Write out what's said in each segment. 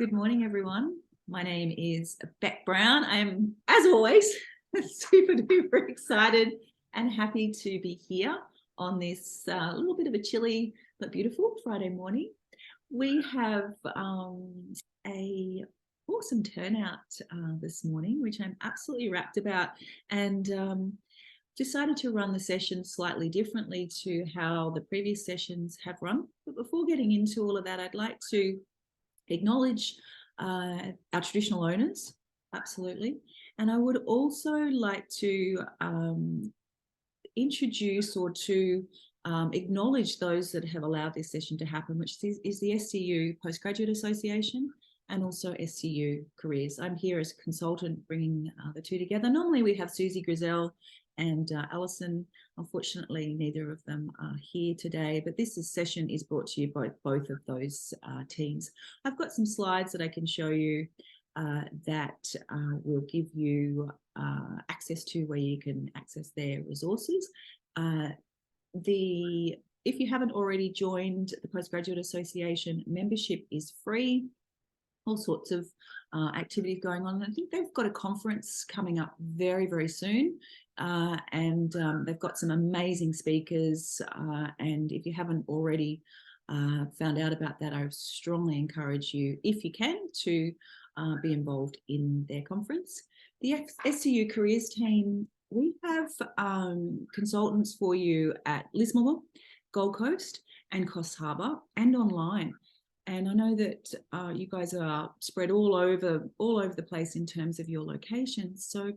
Good morning, everyone. My name is Beck Brown. I'm, as always, super duper excited and happy to be here on this little bit of a chilly but beautiful Friday morning. We have a awesome turnout this morning, which I'm absolutely rapt about, and decided to run the session slightly differently to how the previous sessions have run. But before getting into all of that, I'd like to acknowledge our traditional owners, absolutely. And I would also like to introduce or to acknowledge those that have allowed this session to happen, which is the SCU Postgraduate Association and also SCU Careers. I'm here as a consultant bringing the two together. Normally we have Susie Grizel and Alison. Unfortunately, neither of them are here today, but this session is brought to you by both of those teams. I've got some slides that I can show you that will give you access to where you can access their resources. If you haven't already joined the Postgraduate Association, membership is free. All sorts of activities going on. I think they've got a conference coming up very, very soon. And they've got some amazing speakers. And if you haven't already found out about that, I strongly encourage you, if you can, to be involved in their conference. The SCU Careers team, we have consultants for you at Lismore, Gold Coast and Coffs Harbour and online. And I know that you guys are spread all over the place in terms of your locations. So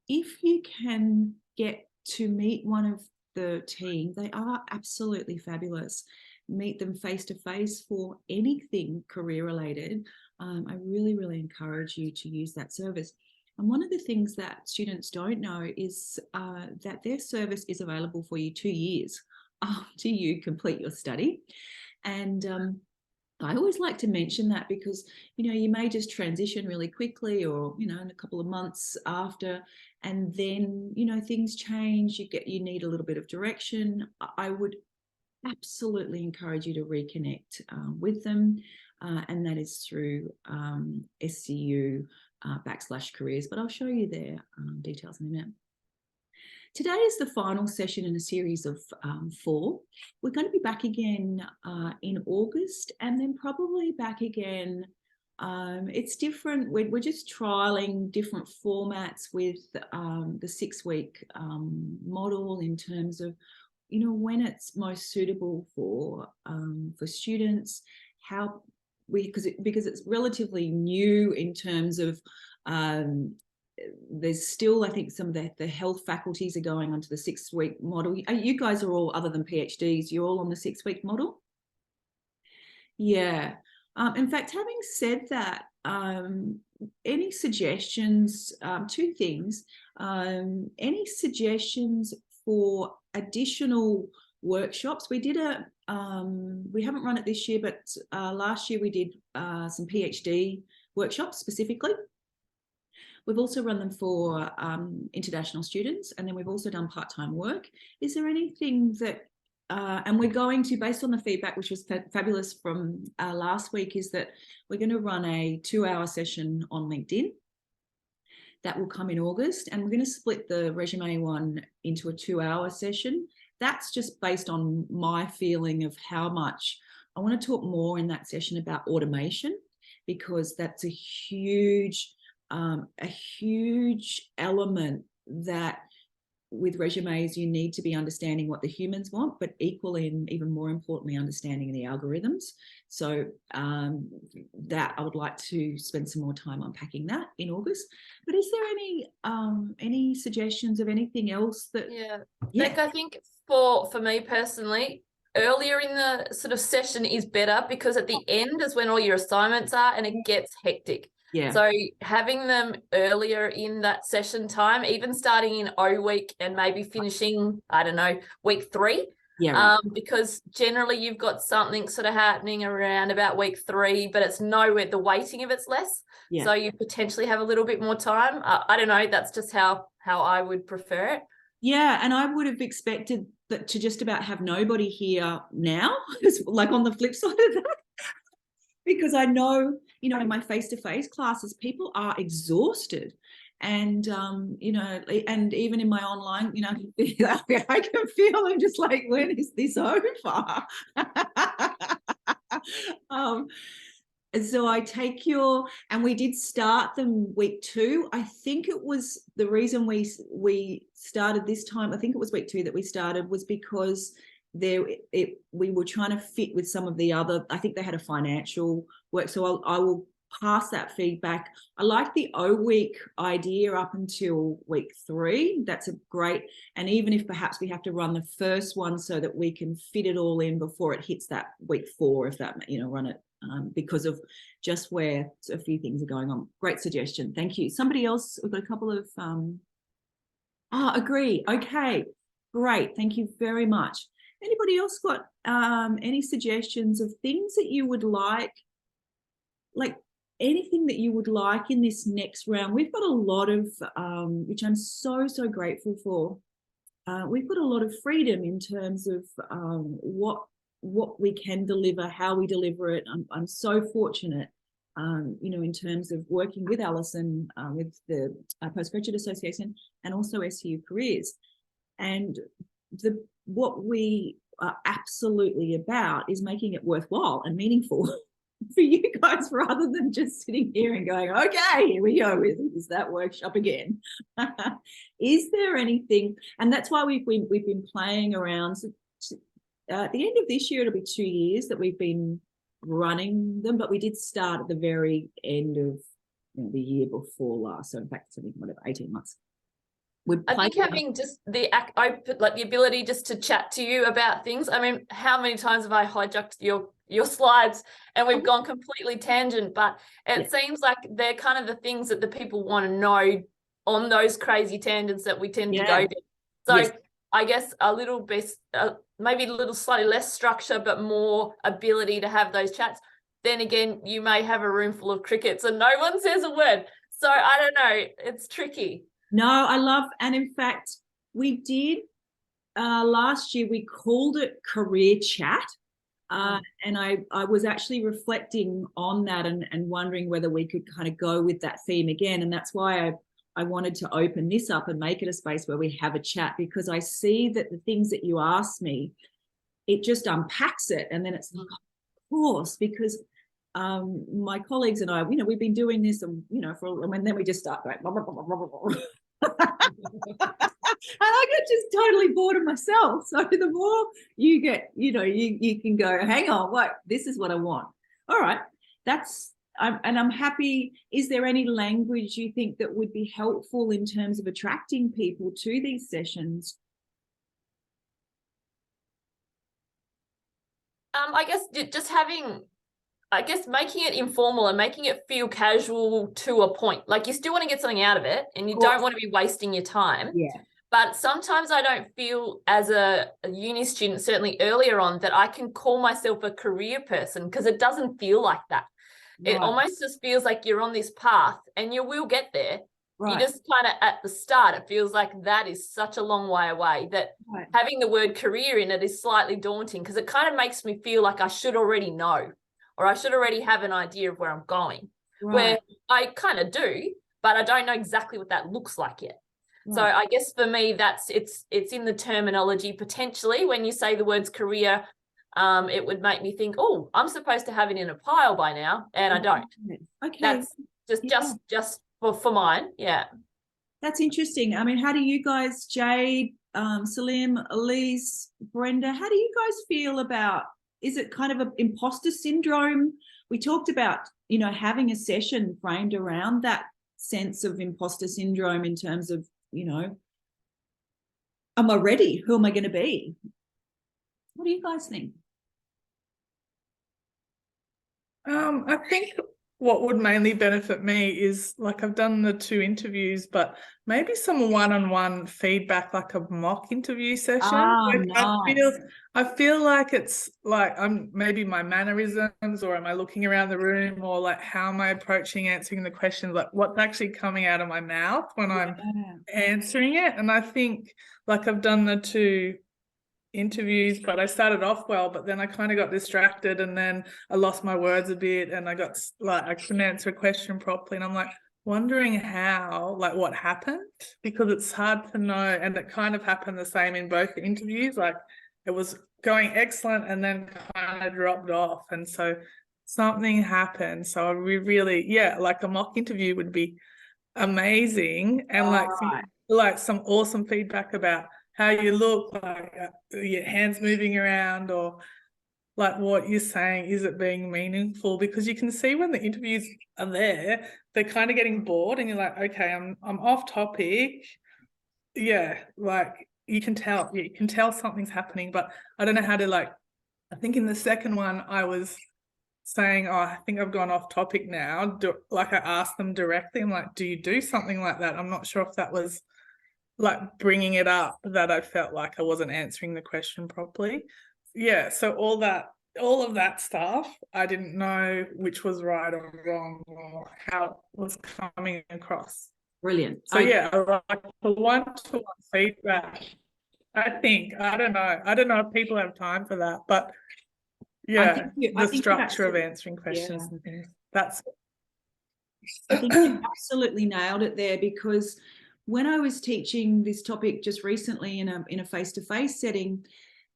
if you can get to meet one of the team, they are absolutely fabulous. Meet them face to face for anything career related. I really, really encourage you to use that service. And one of the things that students don't know is that their service is available for you 2 years after you complete your study. And I always like to mention that because, you may just transition really quickly or, in a couple of months after, and then, things change, you need a little bit of direction. I would absolutely encourage you to reconnect with them. And that is through SCU /careers, but I'll show you their details in a minute. Today is the final session in a series of 4. We're going to be back again in August and then probably back again. It's different. We're just trialing different formats with the 6-week model in terms of, when it's most suitable for students, because it's relatively new in terms of there's still, I think, some of the health faculties are going onto the 6-week model. You guys are all, other than PhDs, you're all on the 6-week model? Yeah. In fact, having said that, any suggestions, 2 things, any suggestions for additional workshops? We did we haven't run it this year, but last year we did some PhD workshops specifically. We've also run them for international students, and then we've also done part-time work. Is there anything that, and we're going to, based on the feedback, which was fabulous from last week, is that we're going to run a 2-hour session on LinkedIn. That will come in August, and we're going to split the resume one into a 2-hour session. That's just based on my feeling of how much I want to talk more in that session about automation, because that's a huge element that with resumes you need to be understanding what the humans want, but equally and even more importantly understanding the algorithms. So that I would like to spend some more time unpacking that in August. But is there any suggestions of anything else that? Yeah. Like, I think for me personally, earlier in the sort of session is better, because at the end is when all your assignments are and it gets hectic. Yeah. So having them earlier in that session time, even starting in O week and maybe finishing, I don't know, week 3. Yeah. Right. Because generally you've got something sort of happening around about week 3, but it's nowhere, the weighting of it's less. Yeah. So you potentially have a little bit more time. I don't know. That's just how I would prefer it. Yeah. And I would have expected that to just about have nobody here now, like on the flip side of that. because I know, you know, in my face-to-face classes, people are exhausted. And, you know, and even in my online, you know, I can feel them just like, when is this over? And so I take and we did start them week 2. I think it was the reason we started this time. I think it was week 2 that we started, was because we were trying to fit with some of the other, I think they had a financial work. So I will pass that feedback. I like the O-week idea up until week 3. That's a great, and even if perhaps we have to run the first one so that we can fit it all in before it hits that week 4, if that, you know, run it because of just where a few things are going on. Great suggestion. Thank you. Somebody else, we've got a couple of, agree. Okay, great. Thank you very much. Anybody else got any suggestions of things that you would like anything that you would like in this next round? We've got a lot of, which I'm so grateful for. We've got a lot of freedom in terms of what we can deliver, how we deliver it. I'm so fortunate, you know, in terms of working with Alison, with the Postgraduate Association, and also SU Careers. And what we are absolutely about is making it worthwhile and meaningful for you guys, rather than just sitting here and going, okay, here we go, is that workshop again. Is there anything, and that's why we've been playing around. At the end of this year, it'll be 2 years that we've been running them, but we did start at the very end of, you know, the year before last. So in fact, it's whatever, 18 months. I think having just the ability just to chat to you about things. I mean, how many times have I hijacked your slides and we've gone completely tangent, but it seems like they're kind of the things that the people want to know on those crazy tangents that we tend to go to. So I guess a little bit, maybe a little slightly less structure, but more ability to have those chats. Then again, you may have a room full of crickets and no one says a word. So I don't know, it's tricky. No, I love, and in fact, we did last year, we called it Career Chat. And I was actually reflecting on that and wondering whether we could kind of go with that theme again. And that's why I wanted to open this up and make it a space where we have a chat, because I see that the things that you ask me, it just unpacks it. And then it's like, of course, because my colleagues and I, you know, we've been doing this, and, you know, and then we just start going, blah, blah, blah, blah, blah, blah. And I get just totally bored of myself. So the more you get, you know, you can go, hang on, what? This is what I want. All right, I'm happy. Is there any language you think that would be helpful in terms of attracting people to these sessions? I guess just making it informal and making it feel casual to a point. Like, you still want to get something out of it and you don't want to be wasting your time. Yeah. But sometimes I don't feel, as a uni student, certainly earlier on, that I can call myself a career person, because it doesn't feel like that. Right. It almost just feels like you're on this path and you will get there. Right. You just kind of, at the start, it feels like that is such a long way away, that having the word career in it is slightly daunting, because it kind of makes me feel like I should already know, or I should already have an idea of where I'm going, where I kind of do, but I don't know exactly what that looks like yet. Right. So I guess for me, it's in the terminology. Potentially, when you say the words career, it would make me think, oh, I'm supposed to have it in a pile by now, and I don't. Okay. That's just for mine. Yeah. That's interesting. I mean, how do you guys, Jade, Salim, Elise, Brenda, how do you guys feel about, is it kind of an imposter syndrome? We talked about, you know, having a session framed around that sense of imposter syndrome, in terms of, you know, am I ready? Who am I going to be? What do you guys think? I think what would mainly benefit me is, like, I've done the 2 interviews, but maybe some one-on-one feedback, like a mock interview session. Nice. I feel like it's like maybe my mannerisms, or am I looking around the room, or like how am I approaching answering the questions, like what's actually coming out of my mouth when I'm answering it. And I think, like, I've done the 2 interviews, but I started off well, but then I kind of got distracted, and then I lost my words a bit, and I got like, I couldn't answer a question properly, and I'm like wondering how, like what happened, because it's hard to know. And it kind of happened the same in both interviews. Like it was going excellent and then kind of dropped off, and so something happened. So we really, yeah, like a mock interview would be amazing, and like some awesome feedback about how you look, like your hands moving around, or like what you're saying, is it being meaningful? Because you can see when the interviews are there, they're kind of getting bored, and you're like, okay, I'm off topic. Yeah, like you can tell something's happening, but I don't know how to, like, I think in the second one I was saying, oh, I think I've gone off topic now. Like I asked them directly, I'm like, do you do something like that? I'm not sure if that was like bringing it up, that I felt like I wasn't answering the question properly. Yeah, so all of that stuff, I didn't know which was right or wrong, or how it was coming across. Brilliant. So yeah, like the one-to-one feedback, I think, I don't know if people have time for that, but yeah, the structure of answering questions and things. I think you absolutely nailed it there, because when I was teaching this topic just recently in a face-to-face setting,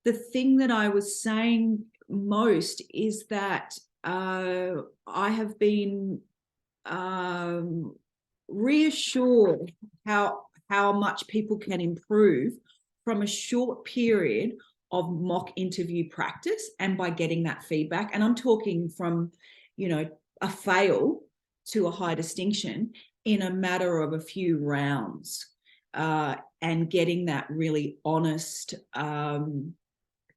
the thing that I was saying most is that I have been reassured how much people can improve from a short period of mock interview practice, and by getting that feedback. And I'm talking from, a fail to a high distinction in a matter of a few rounds, and getting that really honest,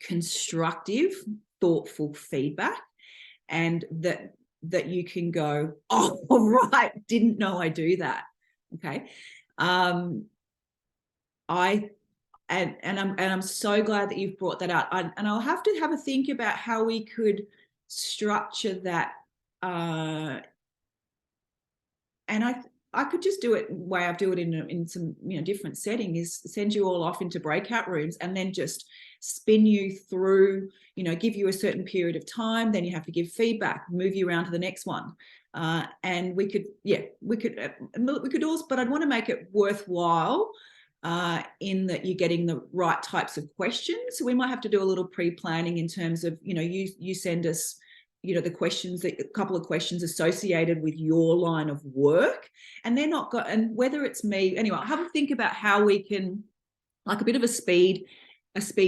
constructive, thoughtful feedback, and that you can go, oh, right, didn't know I do that. Okay. I'm so glad that you've brought that up. And I'll have to have a think about how we could structure that. And I could just do it the way I do it in some different setting, is send you all off into breakout rooms and then just spin you through, give you a certain period of time, then you have to give feedback, move you around to the next one. And we could also, but I'd want to make it worthwhile, in that you're getting the right types of questions. So we might have to do a little pre-planning in terms of, you send us, the questions, a couple of questions associated with your line of work, and they're not got, and whether it's me, anyway, I'll have a think about how we can, like a bit of a speed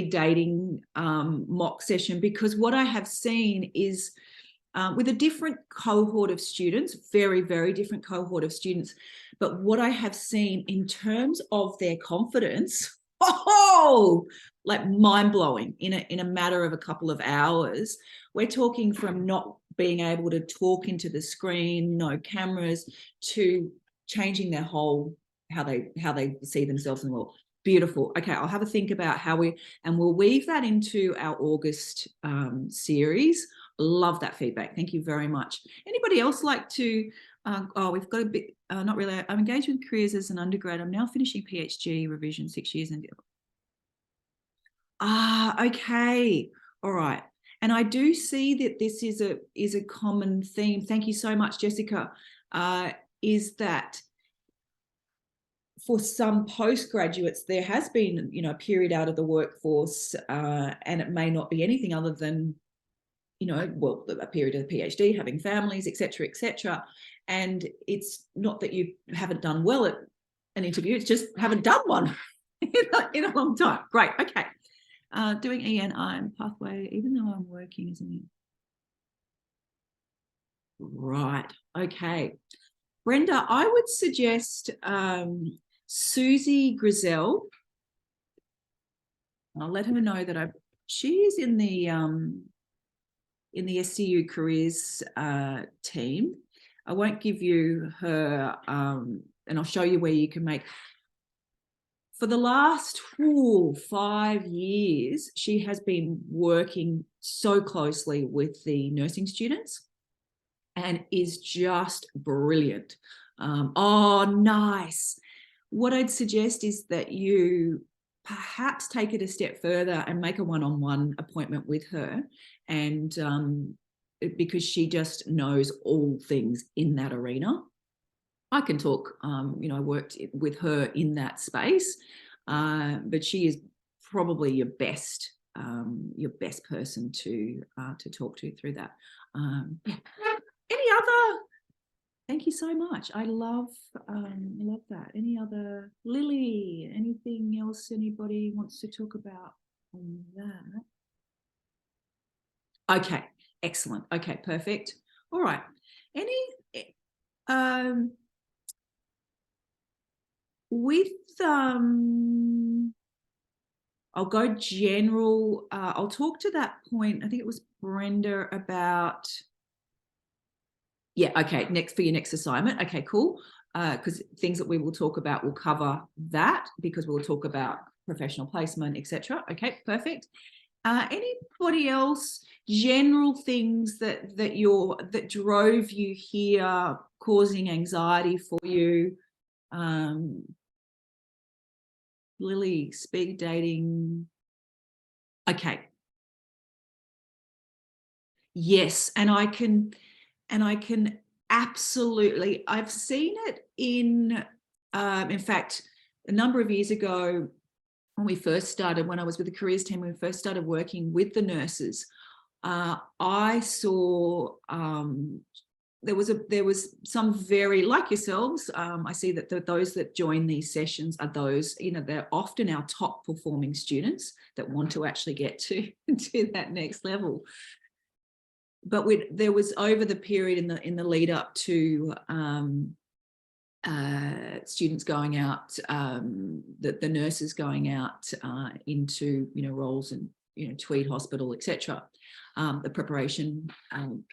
dating mock session, because what I have seen is with a different cohort of students, very, very different cohort of students, but what I have seen in terms of their confidence, like mind-blowing in a matter of a couple of hours. We're talking from not being able to talk into the screen, no cameras, to changing their whole how they see themselves in the world. Beautiful. Okay, I'll have a think about and we'll weave that into our August series. Love that feedback. Thank you very much. Anybody else like to? We've got a bit. Not really. I'm engaged with careers as an undergrad. I'm now finishing PhD revision 6 years and. Okay. All right. And I do see that this is a common theme. Thank you so much, Jessica. Is that for some postgraduates, there has been, a period out of the workforce, and it may not be anything other than, a period of the PhD, having families, et cetera, and it's not that you haven't done well at an interview; it's just haven't done one in a long time. Great. Okay. Doing ENI and pathway, even though I'm working as an right. Okay. Brenda, I would suggest Susie Grizel. I'll let her know that she is in the SCU careers team. I won't give you her, and I'll show you where you can make. For the last 5 years, she has been working so closely with the nursing students and is just brilliant. Nice. What I'd suggest is that you perhaps take it a step further and make a one-on-one appointment with her, and because she just knows all things in that arena. I can talk, you know, I worked with her in that space, but she is probably your best person to talk to through that. Yeah. Any other? Thank you so much. I love that. Any other? Lily, anything else anybody wants to talk about on that? Okay, excellent. Okay, perfect. All right. With I'll go general. I'll talk to that point. I think it was Brenda about. Yeah, okay, next for your next assignment. Okay, cool. Because things that we will talk about will cover that, because we'll talk about professional placement, etc. Okay, perfect. Anybody else, general things that drove you here, causing anxiety for you? Lily, speed dating. Okay. Yes, and I can absolutely, I've seen it in fact, a number of years ago when I was with the careers team, when we first started working with the nurses, I saw there was some very, like yourselves, I see that those that join these sessions are those, you know, they're often our top performing students that want to actually get to that next level. But there was, over the period in the lead up to students going out, the nurses going out into, you know, roles in, you know, Tweed Hospital, etc. The preparation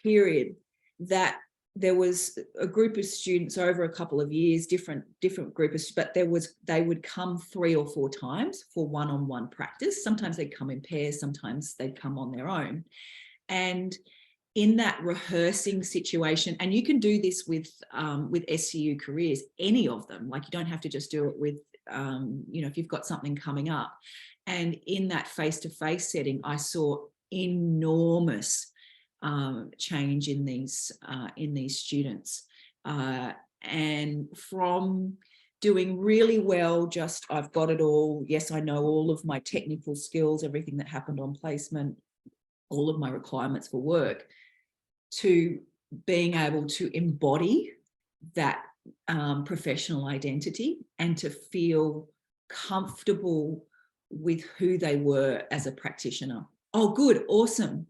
period, that there was a group of students over a couple of years, different groups, but they would come 3 or 4 times for one-on-one practice. Sometimes they'd come in pairs, sometimes they'd come on their own. And in that rehearsing situation, and you can do this with SCU careers, any of them, like you don't have to just do it with, you know, if you've got something coming up. And in that face-to-face setting, I saw enormous change in these students. And from doing really well, just I've got it all, yes, I know all of my technical skills, everything that happened on placement, all of my requirements for work, to being able to embody that professional identity and to feel comfortable with who they were as a practitioner. Oh, good, awesome,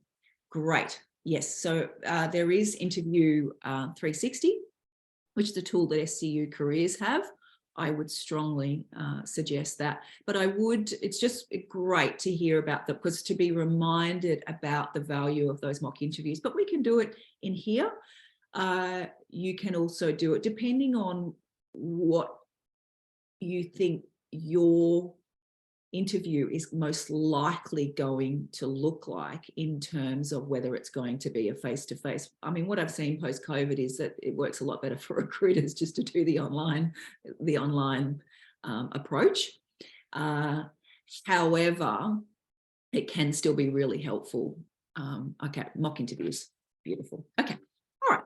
great. Yes, so there is Interview 360, which is a tool that SCU careers have. I would strongly suggest that. But it's just great to hear about that, because to be reminded about the value of those mock interviews. But we can do it in here. You can also do it depending on what you think your interview is most likely going to look like, in terms of whether it's going to be a face-to-face. I mean, what I've seen post-COVID is that it works a lot better for recruiters just to do the online approach. However, it can still be really helpful. Okay, mock interviews, beautiful. Okay, all right.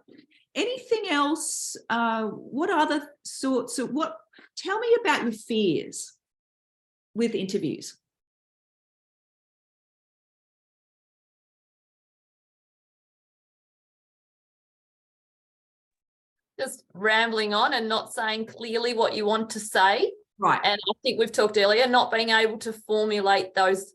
Anything else? What other sorts of tell me about your fears with interviews. Just rambling on and not saying clearly what you want to say. Right. And I think we've talked earlier, not being able to formulate those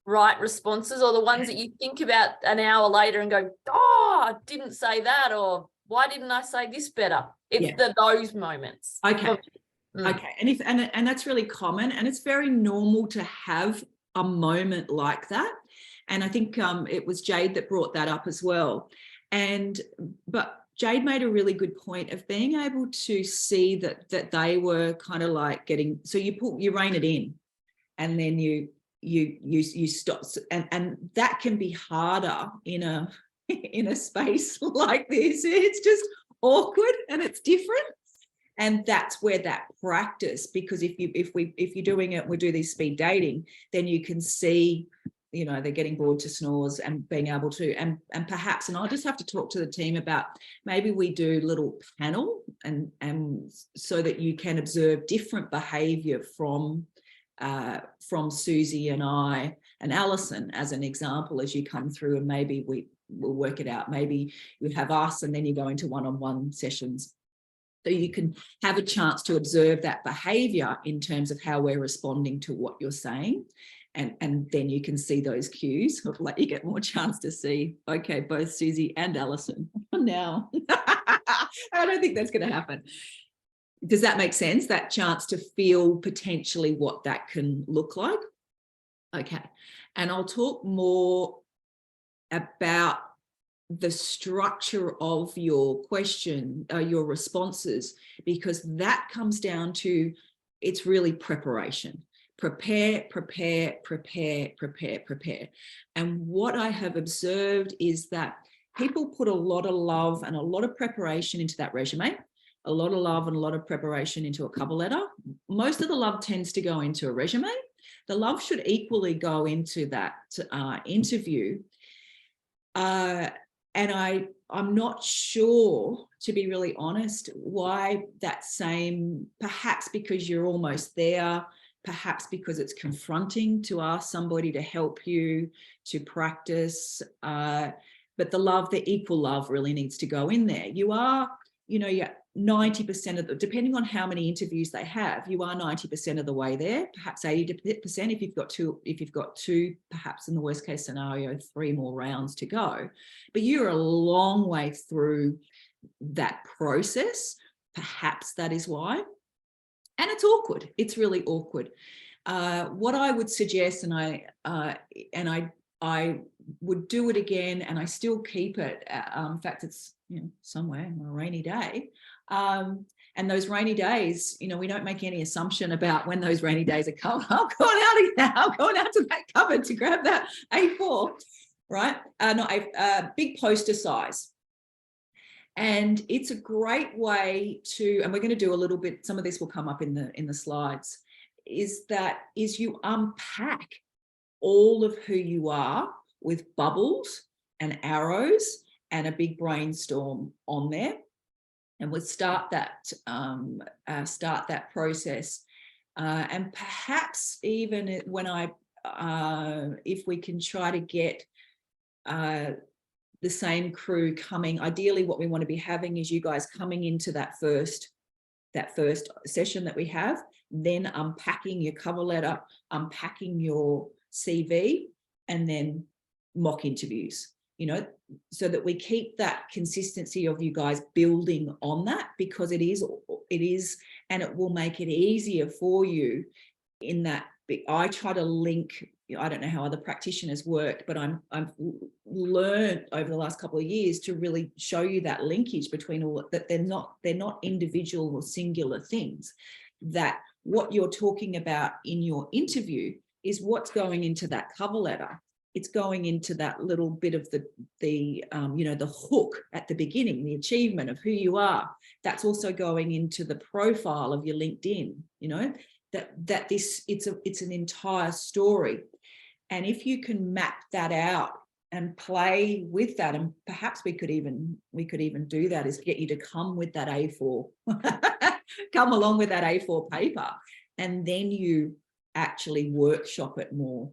right responses, or the ones that you think about an hour later and go, oh, I didn't say that, or why didn't I say this better? It's those moments. Okay. Okay. And that's really common, and it's very normal to have a moment like that. And I think it was Jade that brought that up as well. But Jade made a really good point of being able to see that they were kind of like getting, so you rein it in, and then you stop, and that can be harder in a space like this. It's just awkward and it's different. And that's where that practice, because if you're doing it, we do these speed dating, then you can see, you know, they're getting bored to snores and being able to, and perhaps, and I'll just have to talk to the team about, maybe we do little panel and so that you can observe different behavior from Susie and I and Alison as an example as you come through, and maybe we'll work it out. Maybe you have us and then you go into one-on-one sessions. So you can have a chance to observe that behavior in terms of how we're responding to what you're saying. And then you can see those cues. I'll let you get more chance to see, okay, both Susie and Alison now. I don't think that's going to happen. Does that make sense? That chance to feel potentially what that can look like? Okay. And I'll talk more about the structure of your question, your responses, because that comes down to, it's really preparation. Prepare. And what I have observed is that people put a lot of love and a lot of preparation into that resume, a lot of love and a lot of preparation into a cover letter. Most of the love tends to go into a resume. The love should equally go into that interview. And I'm not sure, to be really honest, why that same, perhaps because you're almost there, perhaps because it's confronting to ask somebody to help you to practice, but the equal love really needs to go in there. You are, you know, you're 90% of the, depending on how many interviews they have, you are 90% of the way there, perhaps 80% if you've got two, perhaps in the worst case scenario, 3 more rounds to go. But you're a long way through that process. Perhaps that is why. And it's awkward. It's really awkward. What I would suggest, and I would do it again, and I still keep it. In fact, it's, you know, somewhere on a rainy day. And those rainy days, you know, we don't make any assumption about when those rainy days are coming. I'm going out to that cupboard to grab that A4, right? Not a big poster size. And it's a great way to, and we're going to do a little bit, some of this will come up in the slides, is you unpack all of who you are with bubbles and arrows and a big brainstorm on there. And we'll start that process. And perhaps even when if we can try to get the same crew coming, ideally what we want to be having is you guys coming into that first session that we have, then unpacking your cover letter, unpacking your CV, and then mock interviews, you know, so that we keep that consistency of you guys building on that, because it is, and it will make it easier for you in that. I try to link, I don't know how other practitioners work, but I've learned over the last couple of years to really show you that linkage between all that. They're not individual or singular things. That what you're talking about in your interview is what's going into that cover letter. It's going into that little bit of the hook at the beginning, the achievement of who you are. That's also going into the profile of your LinkedIn, you know, that it's an entire story. And if you can map that out and play with that, and perhaps we could even do that, is get you to come with that A4, come along with that A4 paper, and then you actually workshop it more.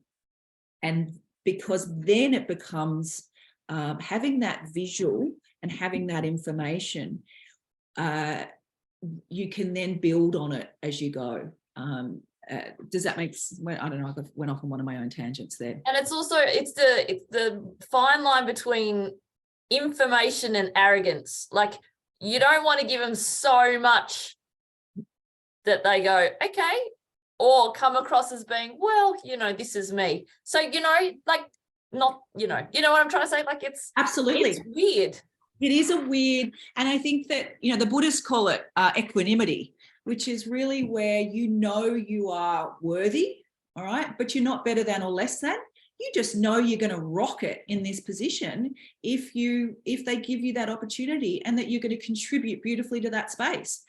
And because then it becomes having that visual and having that information, you can then build on it as you go. Does that make sense? I don't know, I went off on one of my own tangents there. And it's also, it's the fine line between information and arrogance. Like, you don't want to give them so much that they go, okay, or come across as being, well, you know, this is me. So, you know, like, not, you know what I'm trying to say? Like, it's absolutely, it's weird. It is a weird, and I think that, you know, the Buddhists call it equanimity, which is really where you know you are worthy, all right, but you're not better than or less than. You just know you're going to rock it in this position if they give you that opportunity, and that you're going to contribute beautifully to that space.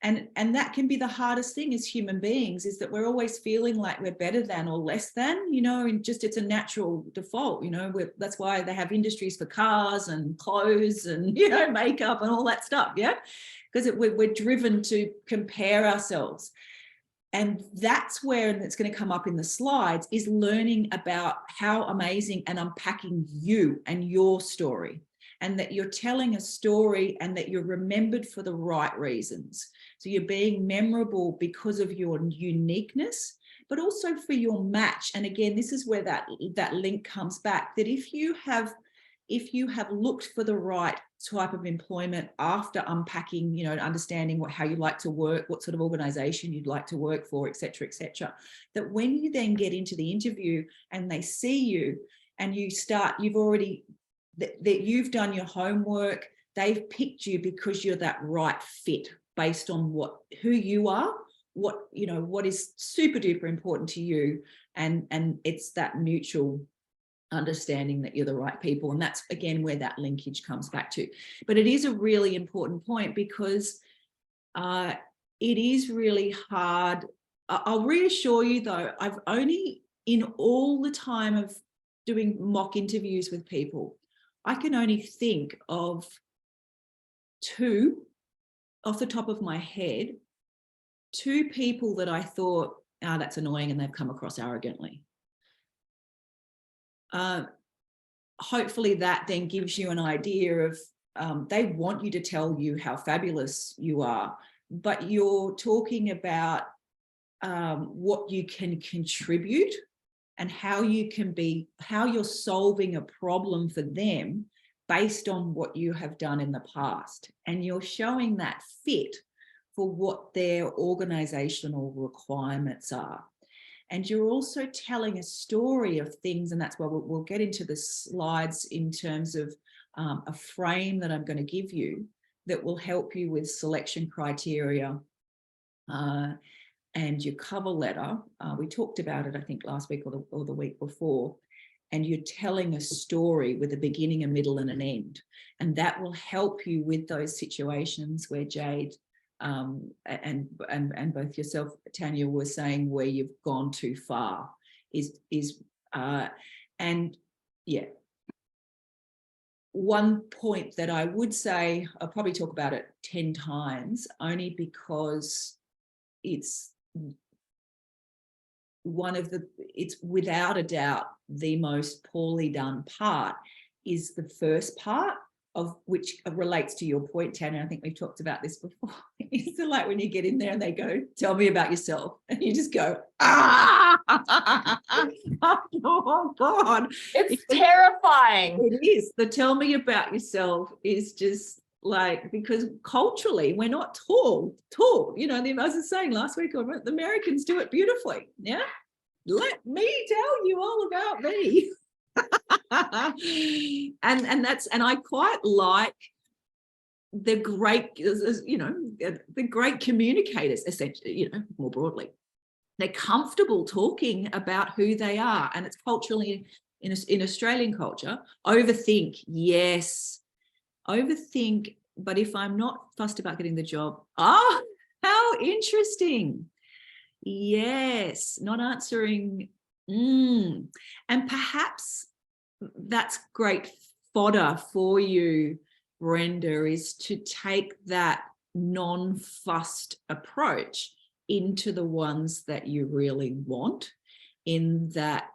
And that can be the hardest thing as human beings, is that we're always feeling like we're better than or less than, you know, and just it's a natural default, you know. That's why they have industries for cars and clothes and, you know, makeup and all that stuff, yeah, because we're driven to compare ourselves. And that's where, and it's going to come up in the slides, is learning about how amazing and unpacking you and your story, and that you're telling a story and that you're remembered for the right reasons. So you're being memorable because of your uniqueness, but also for your match. And again, this is where that link comes back, that if you have looked for the right type of employment after unpacking, you know, understanding what, how you like to work, what sort of organization you'd like to work for, et cetera, that when you then get into the interview and they see you and you start, you've already, that you've done your homework, they've picked you because you're that right fit based on who you are, what, you know, what is super duper important to you. And it's that mutual understanding that you're the right people. And that's again where that linkage comes back to. But it is a really important point, because it is really hard. I'll reassure you though, I've only, in all the time of doing mock interviews with people, I can only think of 2 off the top of my head, 2 people that I thought, that's annoying, and they've come across arrogantly. Hopefully that then gives you an idea of, they want you to tell you how fabulous you are, but you're talking about what you can contribute and how you're solving a problem for them based on what you have done in the past. And you're showing that fit for what their organizational requirements are. And you're also telling a story of things, and that's where we'll get into the slides in terms of a frame that I'm going to give you that will help you with selection criteria and your cover letter. We talked about it, I think, last week or the week before. And you're telling a story with a beginning, a middle, and an end. And that will help you with those situations where Jade and both yourself, Tanya, were saying where you've gone too far and yeah. One point that I would say, I'll probably talk about it 10 times, only because it's it's without a doubt the most poorly done part, is the first part, of which relates to your point, Tanya. I think we've talked about this before. It's like when you get in there and they go, tell me about yourself. And you just go, oh God. It's terrifying. It is. The tell me about yourself is just like, because culturally we're not taught, you know, I was saying last week, the Americans do it beautifully. Yeah. Let me tell you all about me. and I quite like the great, you know, the great communicators, essentially, you know, more broadly. They're comfortable talking about who they are, and it's culturally in Australian culture. Overthink, yes, overthink. But if I'm not fussed about getting the job, how interesting. Yes, not answering. And perhaps that's great fodder for you, Brenda, is to take that non-fussed approach into the ones that you really want, in that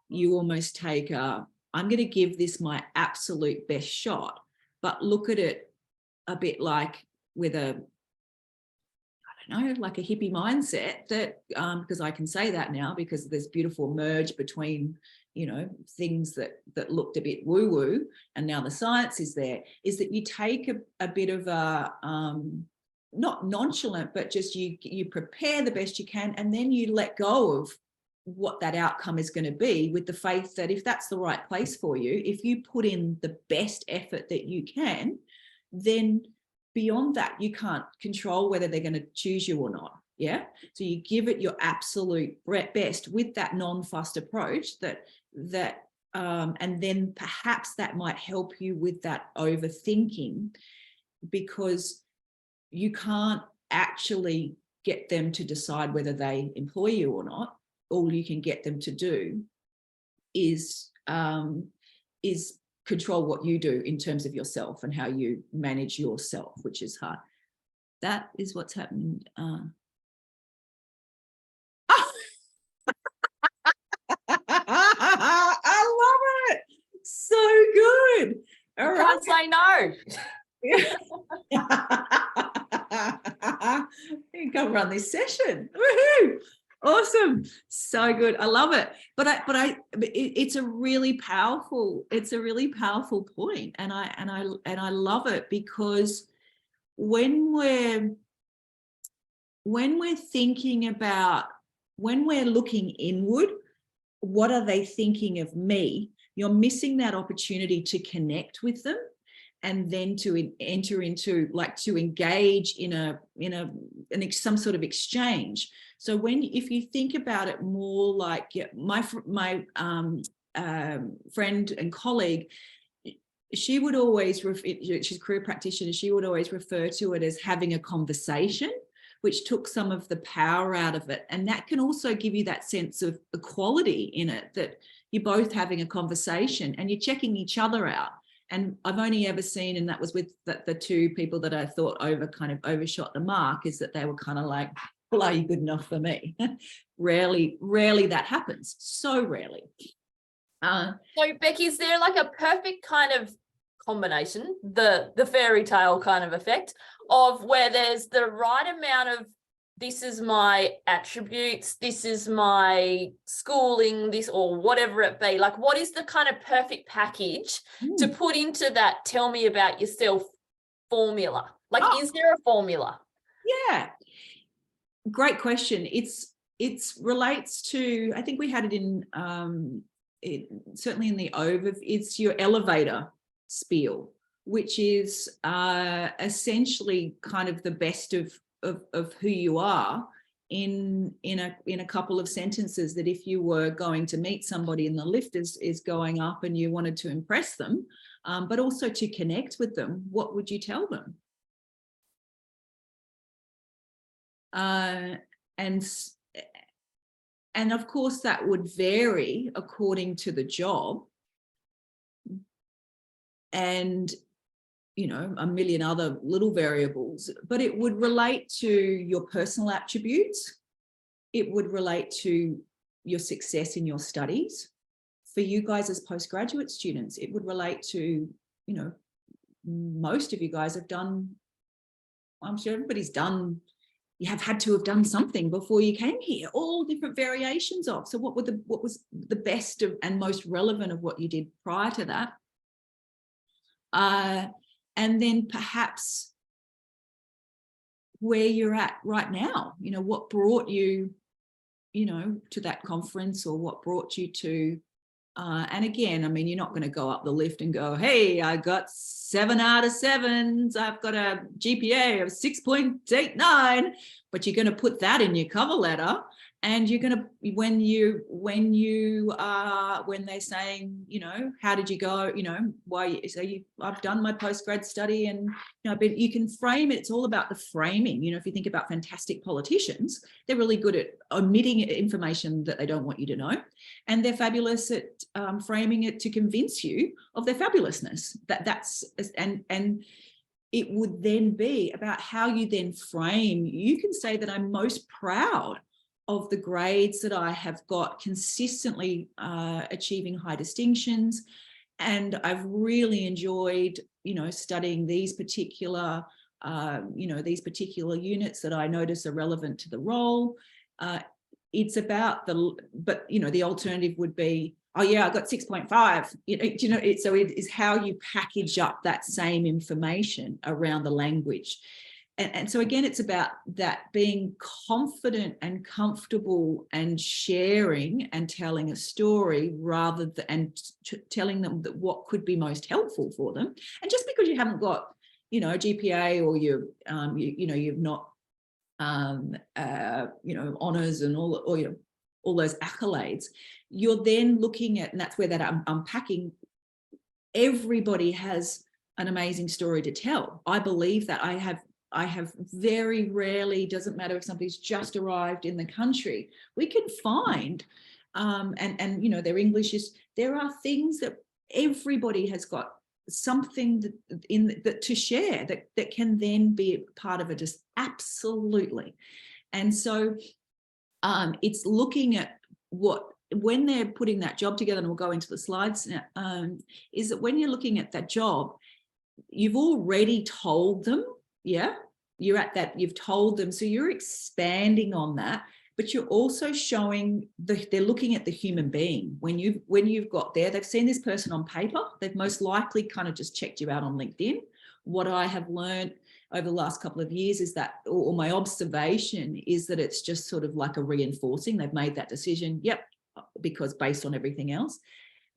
you almost take I'm going to give this my absolute best shot, but look at it a bit like with like a hippie mindset, that because I can say that now because there's beautiful merge between, you know, things that looked a bit woo-woo and now the science is there, is that you take a bit of a not nonchalant, but just you prepare the best you can, and then you let go of what that outcome is going to be, with the faith that if that's the right place for you, if you put in the best effort that you can, then beyond that, you can't control whether they're going to choose you or not. Yeah. So you give it your absolute best with that non-fussed approach and then perhaps that might help you with that overthinking, because you can't actually get them to decide whether they employ you or not. All you can get them to do is control what you do in terms of yourself and how you manage yourself, which is hard. That is what's happening. I love it. So good. All right. Can't say no. You can run this session. Woohoo! Awesome. So good. I love it. But it's a really powerful point. And I love it, because when we're thinking about, when we're looking inward, what are they thinking of me? You're missing that opportunity to connect with them, and then to enter into, like, to engage in some sort of exchange. So if you think about it more like, my friend and colleague, she would always, she's a career practitioner, she would always refer to it as having a conversation, which took some of the power out of it. And that can also give you that sense of equality in it, that you're both having a conversation and you're checking each other out. And I've only ever seen, and that was with the two people that I thought overshot the mark, is that they were kind of like, well, are you good enough for me? Rarely that happens. So rarely. So Becky, is there like a perfect kind of combination, the fairy tale kind of effect, of where there's the right amount of, this is my attributes, this is my schooling, this, or whatever it be, like what is the kind of perfect package to put into that tell me about yourself formula? Like, is there a formula? Yeah, great question. It relates to, I think we had it in certainly in the overview, it's your elevator spiel, which is essentially kind of the best of who you are in a couple of sentences. That if you were going to meet somebody and the lift is going up and you wanted to impress them, but also to connect with them, what would you tell them? And of course that would vary according to the job, and a million other little variables, but it would relate to your personal attributes. It would relate to your success in your studies. For you guys as postgraduate students, it would relate to, most of you guys have done, I'm sure everybody's done, you have had to have done something before you came here, all different variations of. So what was the best of and most relevant of what you did prior to that? And then perhaps where you're at right now, what brought you, to that conference, or what brought you to, and again, I mean, you're not going to go up the lift and go, hey, I got 7 out of 7s. I've got a GPA of 6.89, but you're going to put that in your cover letter. And you're going to, when they're saying, how did you go, why you say I've done my postgrad study, and but you can frame it. It's all about the framing. If you think about fantastic politicians, they're really good at omitting information that they don't want you to know, and they're fabulous at framing it to convince you of their fabulousness. And it would then be about how you then frame. You can say that I'm most proud of the grades that I have got consistently achieving high distinctions. And I've really enjoyed, studying these particular, units that I notice are relevant to the role. It's about the alternative would be, oh yeah, I got 6.5, so it is how you package up that same information around the language. And so again, it's about that being confident and comfortable and sharing and telling a story rather than telling them that what could be most helpful for them. And just because you haven't got, a GPA, or you've not, honours and all those accolades, you're then looking at, and that's where that I'm unpacking. Everybody has an amazing story to tell. I believe that. I have I have very rarely, doesn't matter if somebody's just arrived in the country, we can find, and you know, their English is, there are things that everybody has got something that to share that can then be part of it, just absolutely. And so it's looking at what, when they're putting that job together, and we'll go into the slides now, is that when you're looking at that job, you've already told them, yeah, you're at that, you've told them, so you're expanding on that, but you're also showing they're looking at the human being. When you've got there, they've seen this person on paper, they've most likely kind of just checked you out on LinkedIn. What I have learned over the last couple of years is that, or my observation is that it's just sort of like a reinforcing. They've made that decision, yep, because based on everything else.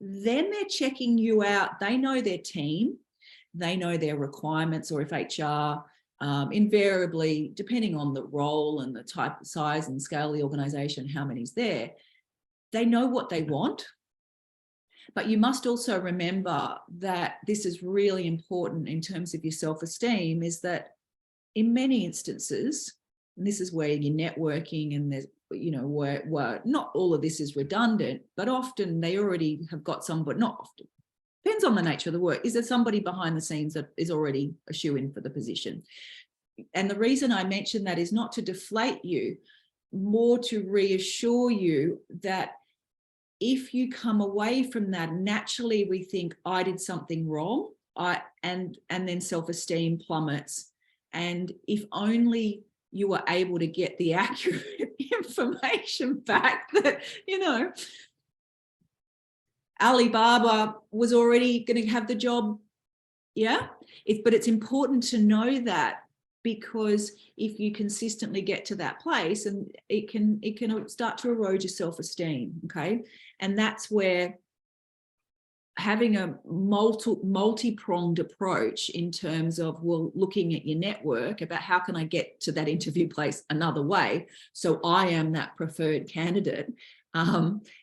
Then they're checking you out. They know their team, they know their requirements, or if HR, invariably, depending on the role and the type, size and scale of the organization, how many's there, they know what they want. But you must also remember that this is really important in terms of your self-esteem, is that in many instances, and this is where you're networking, and there's, you know, where not all of this is redundant, but often they already have got somebody, not often, depends on the nature of the work, is there somebody behind the scenes that is already a shoe-in for the position. And the reason I mention that is not to deflate you, more to reassure you that if you come away from that, naturally we think, I did something wrong, and then self-esteem plummets. And if only you were able to get the accurate information back that, you know, Alibaba was already going to have the job. Yeah, but it's important to know that, because if you consistently get to that place, and it can start to erode your self-esteem. Okay, and that's where having a multi-pronged approach in terms of, well, looking at your network about how can I get to that interview place another way, so I am that preferred candidate,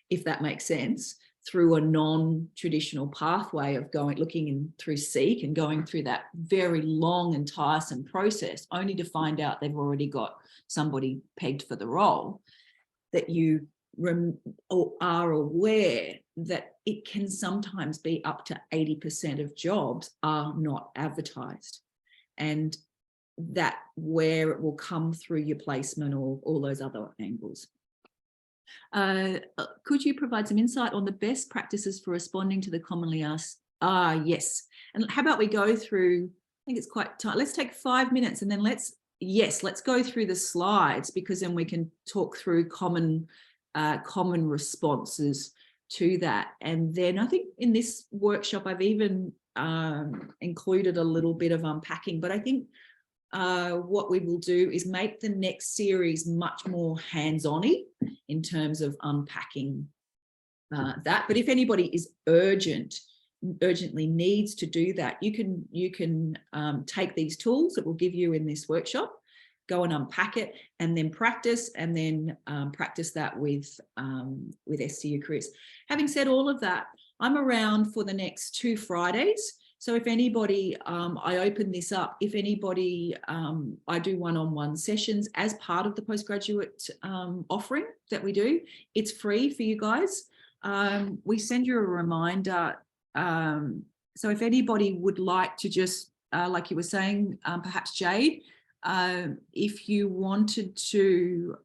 if that makes sense, through a non-traditional pathway of looking in through Seek and going through that very long and tiresome process, only to find out they've already got somebody pegged for the role, that you are aware that it can sometimes be up to 80% of jobs are not advertised, and that where it will come through your placement or all those other angles. Could you provide some insight on the best practices for responding to the commonly asked? Yes. And how about we go through, I think it's quite tight. Let's take 5 minutes and then let's go through the slides, because then we can talk through common responses to that. And then I think in this workshop, I've even included a little bit of unpacking, but I think what we will do is make the next series much more hands-on-y in terms of unpacking that. But if anybody is urgently needs to do that, you can take these tools that we'll give you in this workshop, go and unpack it, and then practice that with STU careers. Having said all of that, I'm around for the next 2 Fridays. So if anybody, I open this up, if anybody, I do one-on-one sessions as part of the postgraduate offering that we do. It's free for you guys. We send you a reminder. So if anybody would like to just, like you were saying, perhaps Jade, if you wanted to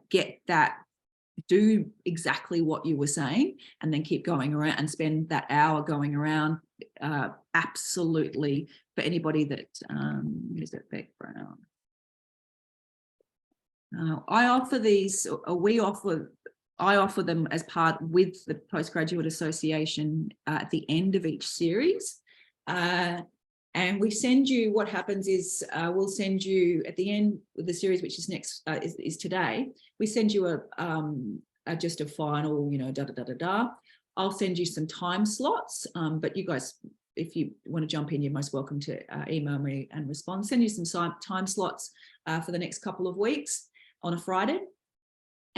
get that, do exactly what you were saying, and then keep going around and spend that hour going around, absolutely. For anybody that is that background, I offer these, or I offer them as part with the Postgraduate Association at the end of each series. And we send you, what happens is we'll send you at the end of the series, which is next, is today, we send you just a final, I'll send you some time slots, but you guys, if you want to jump in, you're most welcome to email me and respond. Send you some time slots for the next couple of weeks on a Friday.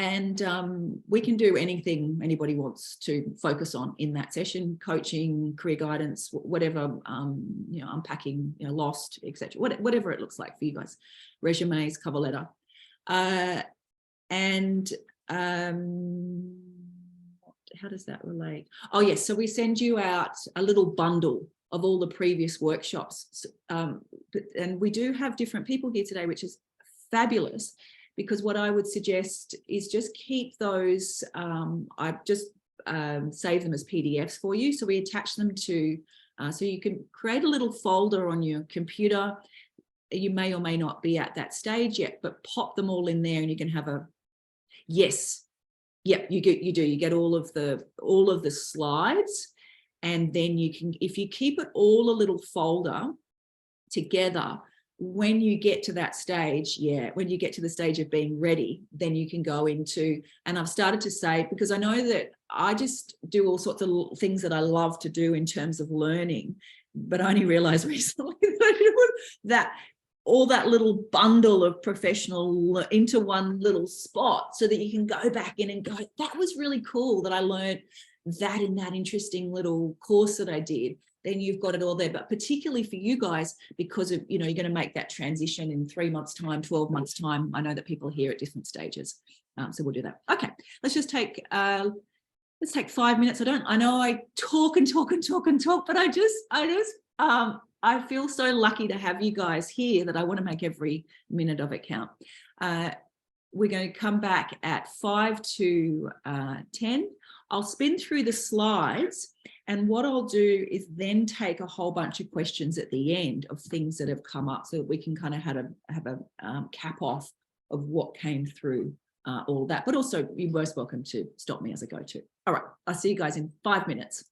And we can do anything anybody wants to focus on in that session: coaching, career guidance, whatever, unpacking, lost, etc. Whatever it looks like for you guys, resumes, cover letter. And how does that relate? Oh, yes. So we send you out a little bundle of all the previous workshops. And we do have different people here today, which is fabulous, because what I would suggest is just keep those. I've just saved them as PDFs for you. So we attach them to, so you can create a little folder on your computer. You may or may not be at that stage yet, but pop them all in there and you can have a, yes. Yep, you get all of the slides, and then you can, if you keep it all a little folder together, when you get to that stage, when you get to the stage of being ready, then you can go into, and I've started to say, because I know that I just do all sorts of things that I love to do in terms of learning, but I only realized recently that all that little bundle of professional into one little spot, so that you can go back in and go, that was really cool that I learned that in that interesting little course that I did. Then you've got it all there. But particularly for you guys, because of, you're going to make that transition in 3 months time, 12 months time. I know that people are here at different stages. So we'll do that. Okay, let's just take, let's take 5 minutes. I know I talk and talk and talk and talk, but I feel so lucky to have you guys here that I want to make every minute of it count. We're going to come back at 5 to 10. I'll spin through the slides, and what I'll do is then take a whole bunch of questions at the end of things that have come up, so that we can kind of have a cap off of what came through all that. But also, you're most welcome to stop me as I go to. All right, I'll see you guys in 5 minutes.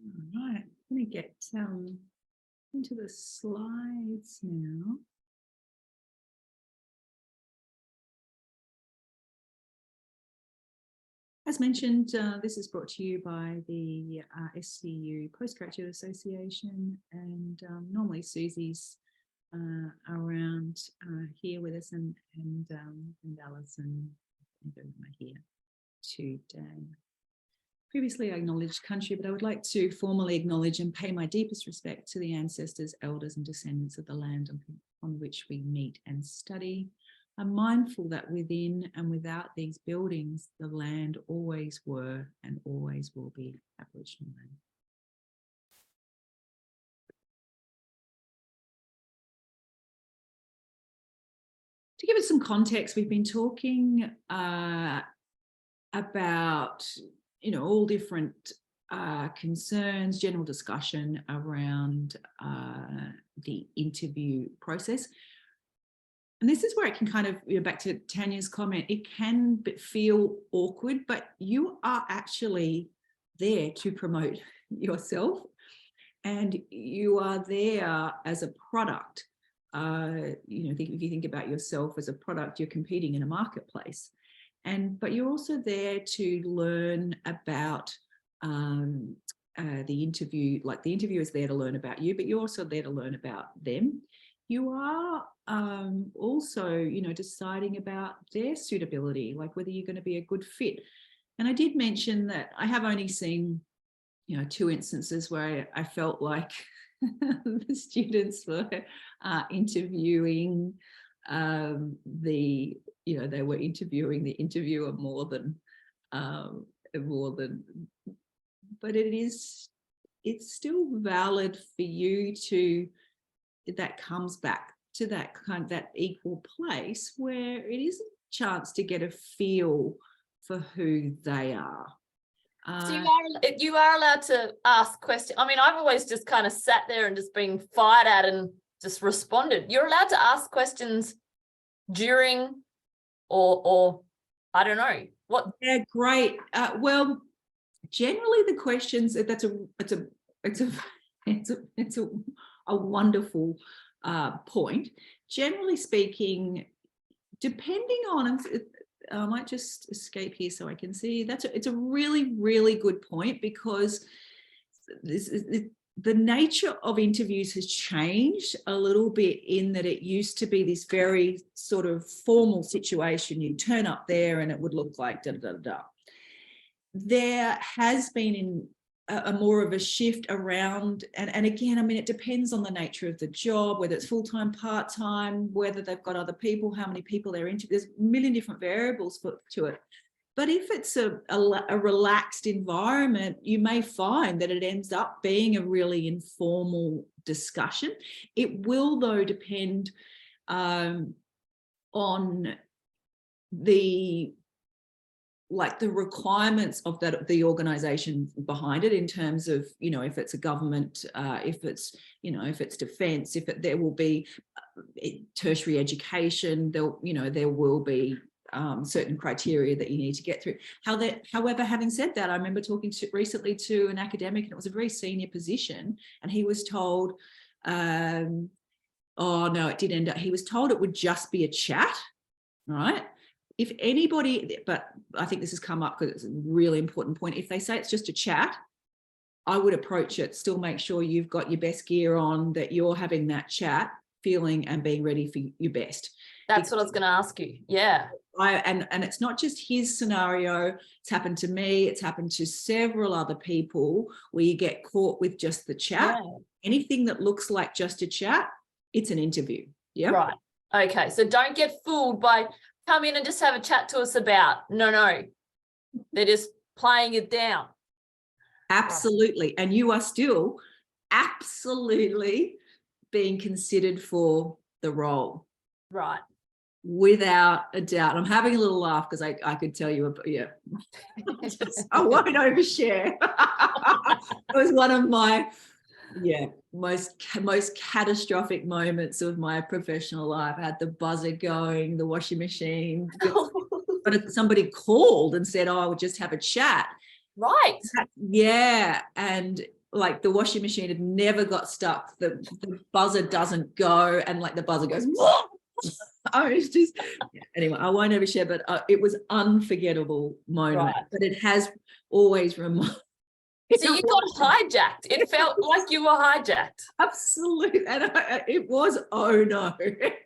All right, let me get into the slides now. As mentioned, this is brought to you by the SCU Postgraduate Association, and normally Susie's around here with us, and Alison are here today. Previously, I acknowledged country, but I would like to formally acknowledge and pay my deepest respect to the ancestors, elders, and descendants of the land on which we meet and study. I'm mindful that within and without these buildings, the land always were and always will be Aboriginal land. To give it some context, we've been talking about, all different concerns, general discussion around the interview process. And this is where it can kind of, back to Tanya's comment, it can feel awkward, but you are actually there to promote yourself, and you are there as a product. If you think about yourself as a product, you're competing in a marketplace, but you're also there to learn about the interview. Like, the interviewer is there to learn about you, but you're also there to learn about them. You are also, deciding about their suitability, like whether you're going to be a good fit. And I did mention that I have only seen, 2 instances where I felt like the students were interviewing they were interviewing the interviewer more than, but it's still valid for you to, that comes back to that kind of that equal place where it is a chance to get a feel for who they are. So you are allowed to ask questions. I mean, I've always just kind of sat there and just been fired at and just responded. You're allowed to ask questions during or I don't know what. Yeah, great. Well, generally the questions, it's a wonderful point. Generally speaking, depending on, I might just escape here so I can see. It's a really, really good point, because the nature of interviews has changed a little bit, in that it used to be this very sort of formal situation. You turn up there and it would look like da da da da. There has been a more of a shift around, and again, I mean, it depends on the nature of the job, whether it's full-time, part-time, whether they've got other people, how many people they're into. There's a million different variables to it. But if it's a relaxed environment, you may find that it ends up being a really informal discussion. It will, though, depend on the requirements of the organization behind it, in terms of, if it's a government, if it's defense, there will be tertiary education, there will be certain criteria that you need to get through. However, having said that, I remember talking recently to an academic, and it was a very senior position, and he was told, oh no, it did end up, he was told it would just be a chat, right? If anybody, but I think this has come up because it's a really important point. If they say it's just a chat, I would approach it, still make sure you've got your best gear on, that you're having that chat, feeling and being ready for your best. That's what I was going to ask you. Yeah. And it's not just his scenario. It's happened to me. It's happened to several other people, where you get caught with just the chat. Yeah. Anything that looks like just a chat, it's an interview. Yeah. Right. Okay. So don't get fooled by, come in and just have a chat to us about. No. They're just playing it down. Absolutely. Right. And you are still absolutely being considered for the role. Right. Without a doubt. I'm having a little laugh because I could tell you, yeah. I won't overshare. It was one of my most catastrophic moments of my professional life. I had the buzzer going, the washing machine, but somebody called and said, oh, I would just have a chat. Right. Yeah. And like the washing machine had never got stuck. The buzzer doesn't go, and like the buzzer goes. I was just anyway. I won't overshare, but it was unforgettable moment. Right. But it has always reminded. So you got hijacked. It felt like you were hijacked. Absolutely, and it was oh no,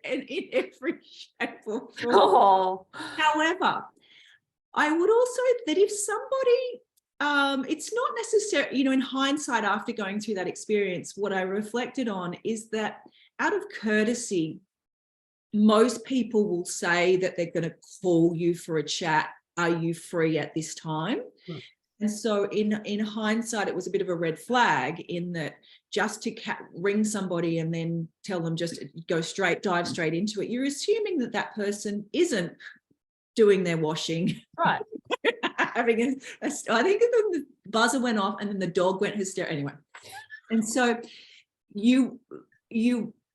and in every shape or form. Oh. However, I would also that if somebody, it's not necessarily, you know, in hindsight after going through that experience, what I reflected on is that out of courtesy, most people will say that they're going to call you for a chat. Are you free at this time? Right. And so in hindsight, it was a bit of a red flag in that just to ring somebody and then tell them just dive straight into it, you're assuming that that person isn't doing their washing. Right. I think the buzzer went off and then the dog went hysterical. Anyway, and so you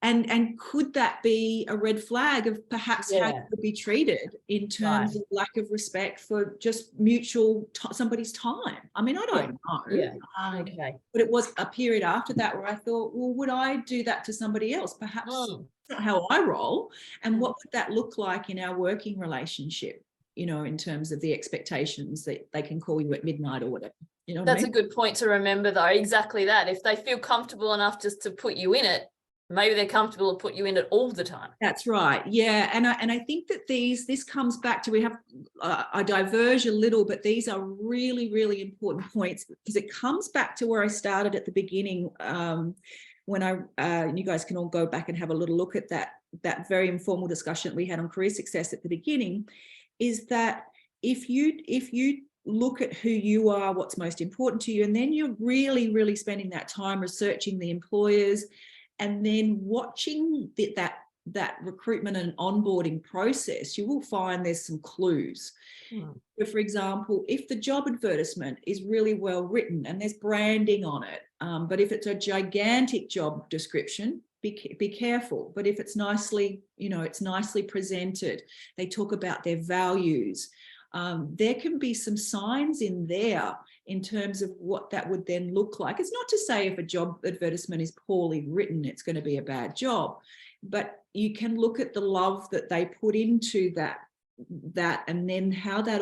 and could that be a red flag of perhaps how you would be treated in terms of lack of respect for just mutual somebody's time? I mean, I don't know. Yeah. Okay. But it was a period after that where I thought, well, would I do that to somebody else? Perhaps that's not how I roll. And what would that look like in our working relationship? You know, in terms of the expectations that they can call you at midnight or whatever. You know, that's a good point to remember, though. Exactly that. If they feel comfortable enough just to put you in it, maybe they're comfortable to put you in it all the time. That's right. Yeah. And I think that this comes back to, we have, I diverge a little, but these are really, really important points because it comes back to where I started at the beginning when you guys can all go back and have a little look at that very informal discussion that we had on career success at the beginning, is that if you look at who you are, what's most important to you, and then you're really, really spending that time researching the employers, and then watching that recruitment and onboarding process, you will find there's some clues. So for example, if the job advertisement is really well written and there's branding on it, but if it's a gigantic job description, be careful. But if it's nicely, it's nicely presented, they talk about their values, there can be some signs in there in terms of what that would then look like. It's not to say if a job advertisement is poorly written, it's going to be a bad job, but you can look at the love that they put into that and then how that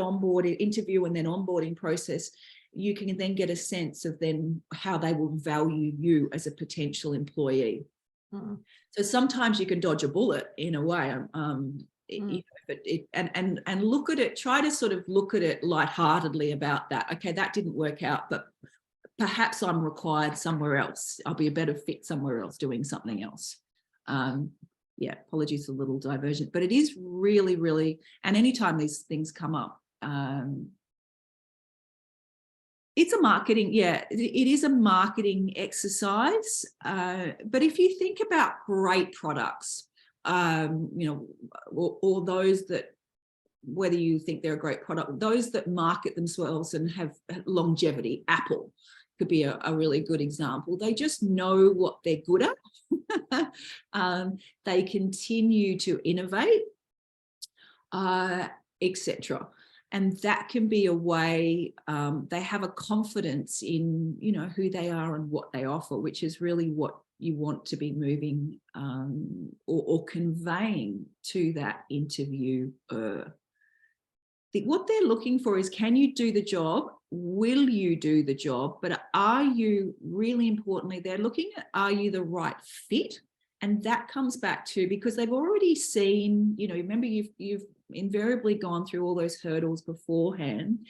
interview and then onboarding process, you can then get a sense of then how they will value you as a potential employee. So sometimes you can dodge a bullet in a way. And look at it, try to sort of look at it lightheartedly about that. Okay, that didn't work out, but perhaps I'm required somewhere else. I'll be a better fit somewhere else doing something else. Apologies for a little divergent, but it is really, really, and anytime these things come up, it's a marketing, it is a marketing exercise. But if you think about great products, or those that, whether you think they're a great product, those that market themselves and have longevity, Apple could be a really good example. They just know what they're good at. They continue to innovate, etc. And that can be a way, they have a confidence in, who they are and what they offer, which is really what you want to be moving or conveying to that interviewer. What they're looking for is, can you do the job? Will you do the job? But are you, really importantly, they're looking at, are you the right fit? And that comes back to, because they've already seen, remember you've invariably gone through all those hurdles beforehand.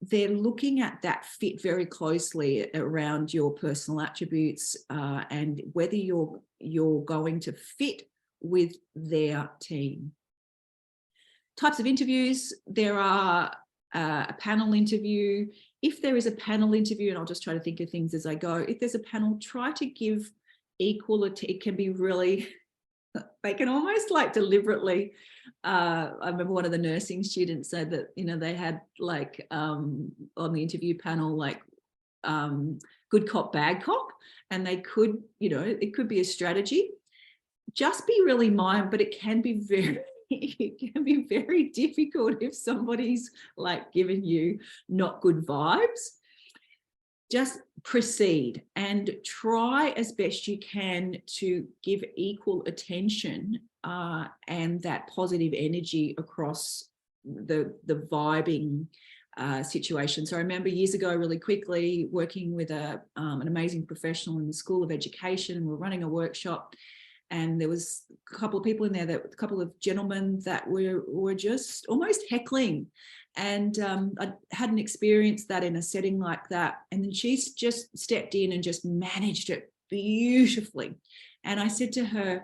They're looking at that fit very closely around your personal attributes and whether you're going to fit with their team. Types of interviews, there are a panel interview. If there is a panel interview, and I'll just try to think of things as I go, if there's a panel, try to give equal, it can be really, they can almost like deliberately, I remember one of the nursing students said that, they had like on the interview panel, like good cop, bad cop, and they could, it could be a strategy. Just be really mindful, but it can be very difficult if somebody's like giving you not good vibes. just proceed and try as best you can to give equal attention and that positive energy across the vibing situation. So I remember years ago, really quickly, working with an amazing professional in the School of Education, and we're running a workshop, and there was a couple of people in there, a couple of gentlemen that were just almost heckling. And I hadn't experienced that in a setting like that. And then she's just stepped in and just managed it beautifully. And I said to her,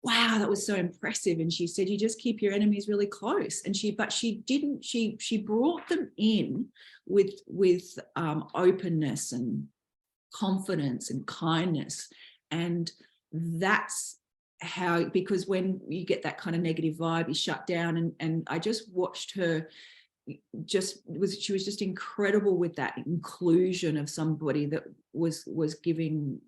wow, that was so impressive. And she said, you just keep your enemies really close. And she brought them in with openness and confidence and kindness. And that's how, because when you get that kind of negative vibe, you shut down. And I just watched her, she was just incredible with that inclusion of somebody that was giving,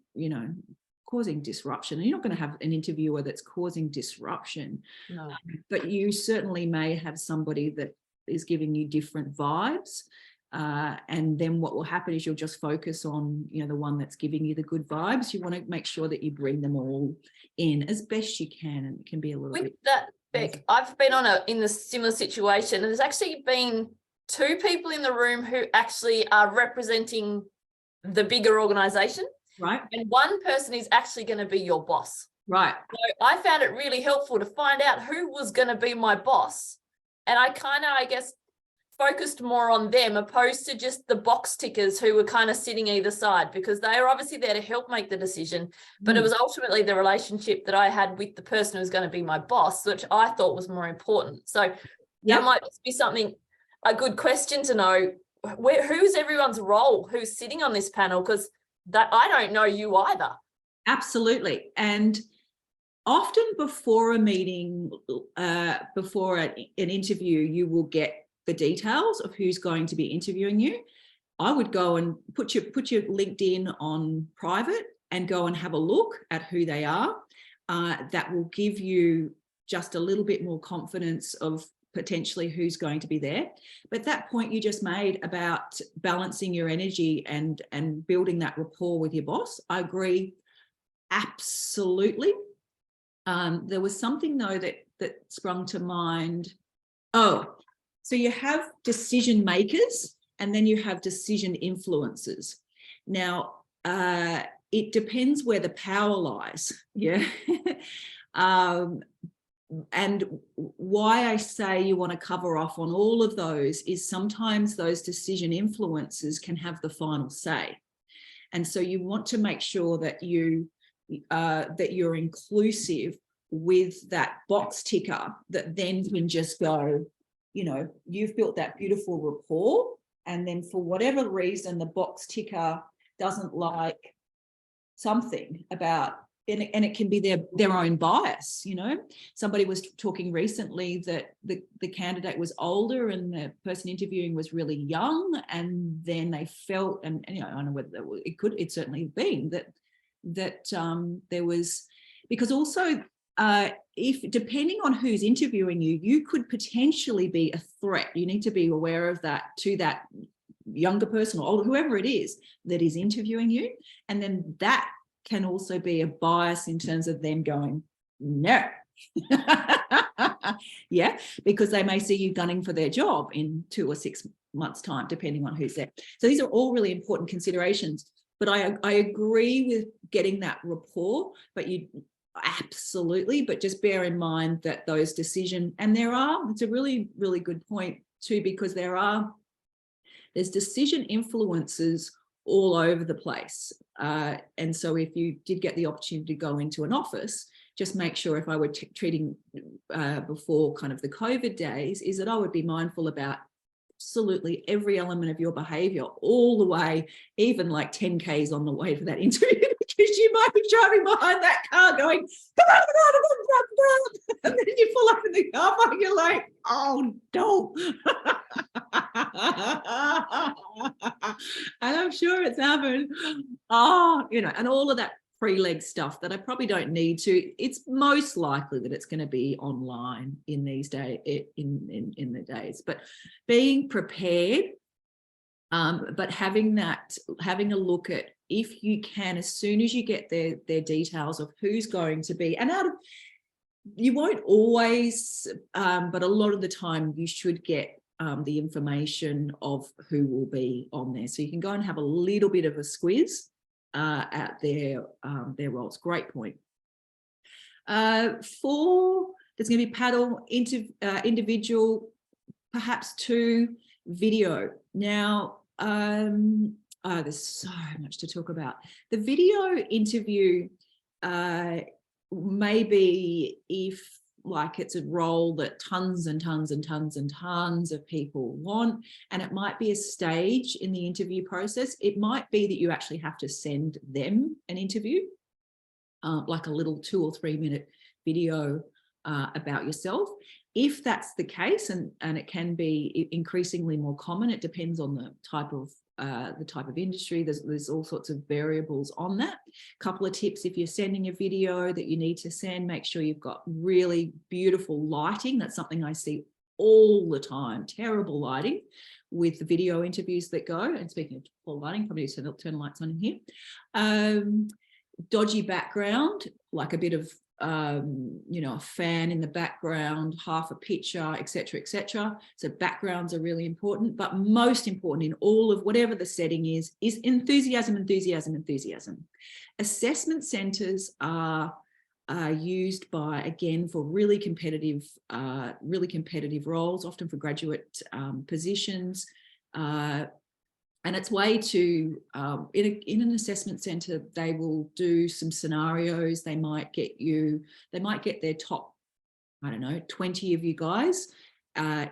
causing disruption. And you're not going to have an interviewer that's causing disruption, No. But you certainly may have somebody that is giving you different vibes. And then what will happen is you'll just focus on, the one that's giving you the good vibes. You want to make sure that you bring them all in as best you can, and it can be a little bit. That, Beck, I've been in a similar situation, and there's actually been 2 people in the room who actually are representing the bigger organization. Right. And one person is actually going to be your boss. Right. So I found it really helpful to find out who was going to be my boss. And I kind of, I guess, focused more on them opposed to just the box tickers who were kind of sitting either side, because they are obviously there to help make the decision. But it was ultimately the relationship that I had with the person who was going to be my boss, which I thought was more important. So that might just be a good question to know. Who's everyone's role, who's sitting on this panel? Because that I don't know you either. Absolutely. And often before a meeting, before an interview, you will get the details of who's going to be interviewing you. I would go and put your LinkedIn on private and go and have a look at who they are. That will give you just a little bit more confidence of potentially who's going to be there. But that point you just made about balancing your energy and building that rapport with your boss, I agree absolutely. There was something though that sprung to mind. So you have decision makers and then you have decision influencers. Now, it depends where the power lies. Yeah. And why I say you want to cover off on all of those is sometimes those decision influencers can have the final say. And so you want to make sure that you're inclusive with that box ticker that then can just go, you've built that beautiful rapport, and then for whatever reason, the box ticker doesn't like something about, and it can be their own bias. Somebody was talking recently that the candidate was older and the person interviewing was really young, and then they felt, and I don't know whether it certainly have been that there was, because also if depending on who's interviewing you, you could potentially be a threat. You need to be aware of that to that younger person or older, whoever it is that is interviewing you, and then that can also be a bias in terms of them going, no. Yeah, because they may see you gunning for their job in 2 or 6 months' time, depending on who's there. So these are all really important considerations. But I agree with getting that rapport, but you absolutely, but just bear in mind that those decisions, and it's a really, really good point too, because there's decision influences all over the place. And so if you did get the opportunity to go into an office, just make sure, if I were treating before kind of the COVID days, is that I would be mindful about absolutely every element of your behavior all the way, even like 10 Ks on the way to that interview, because you might be driving behind that car going, come on, and then you pull up in the car park, you're like, oh, no. And I'm sure it's happened. And all of that pre-leg stuff that I probably don't need to. It's most likely that it's going to be online in these days, in the days. But being prepared But having a look at, if you can, as soon as you get their details of who's going to be, and you won't always, but a lot of the time you should get the information of who will be on there. So you can go and have a little bit of a squiz at their roles. Great point. 4, there's going to be paddle, individual, perhaps 2, video. Now, there's so much to talk about. The video interview, maybe if like it's a role that tons and tons and tons and tons of people want, and it might be a stage in the interview process. It might be that you actually have to send them an interview, like a little 2 or 3 minute video about yourself. If that's the case, and it can be increasingly more common, it depends on the type of industry. There's all sorts of variables on that. Couple of tips: if you're sending a video that you need to send, make sure you've got really beautiful lighting. That's something I see all the time, terrible lighting with the video interviews that go. And speaking of poor lighting, probably turn the lights on in here. Dodgy background, like a bit of a fan in the background, half a picture, etc., etc. So backgrounds are really important, but most important in all of whatever the setting is enthusiasm, enthusiasm, enthusiasm. Assessment centres are used by, again, for really competitive roles, often for graduate positions. And it's way to, in an assessment centre, they will do some scenarios. They might get their top, 20 of you guys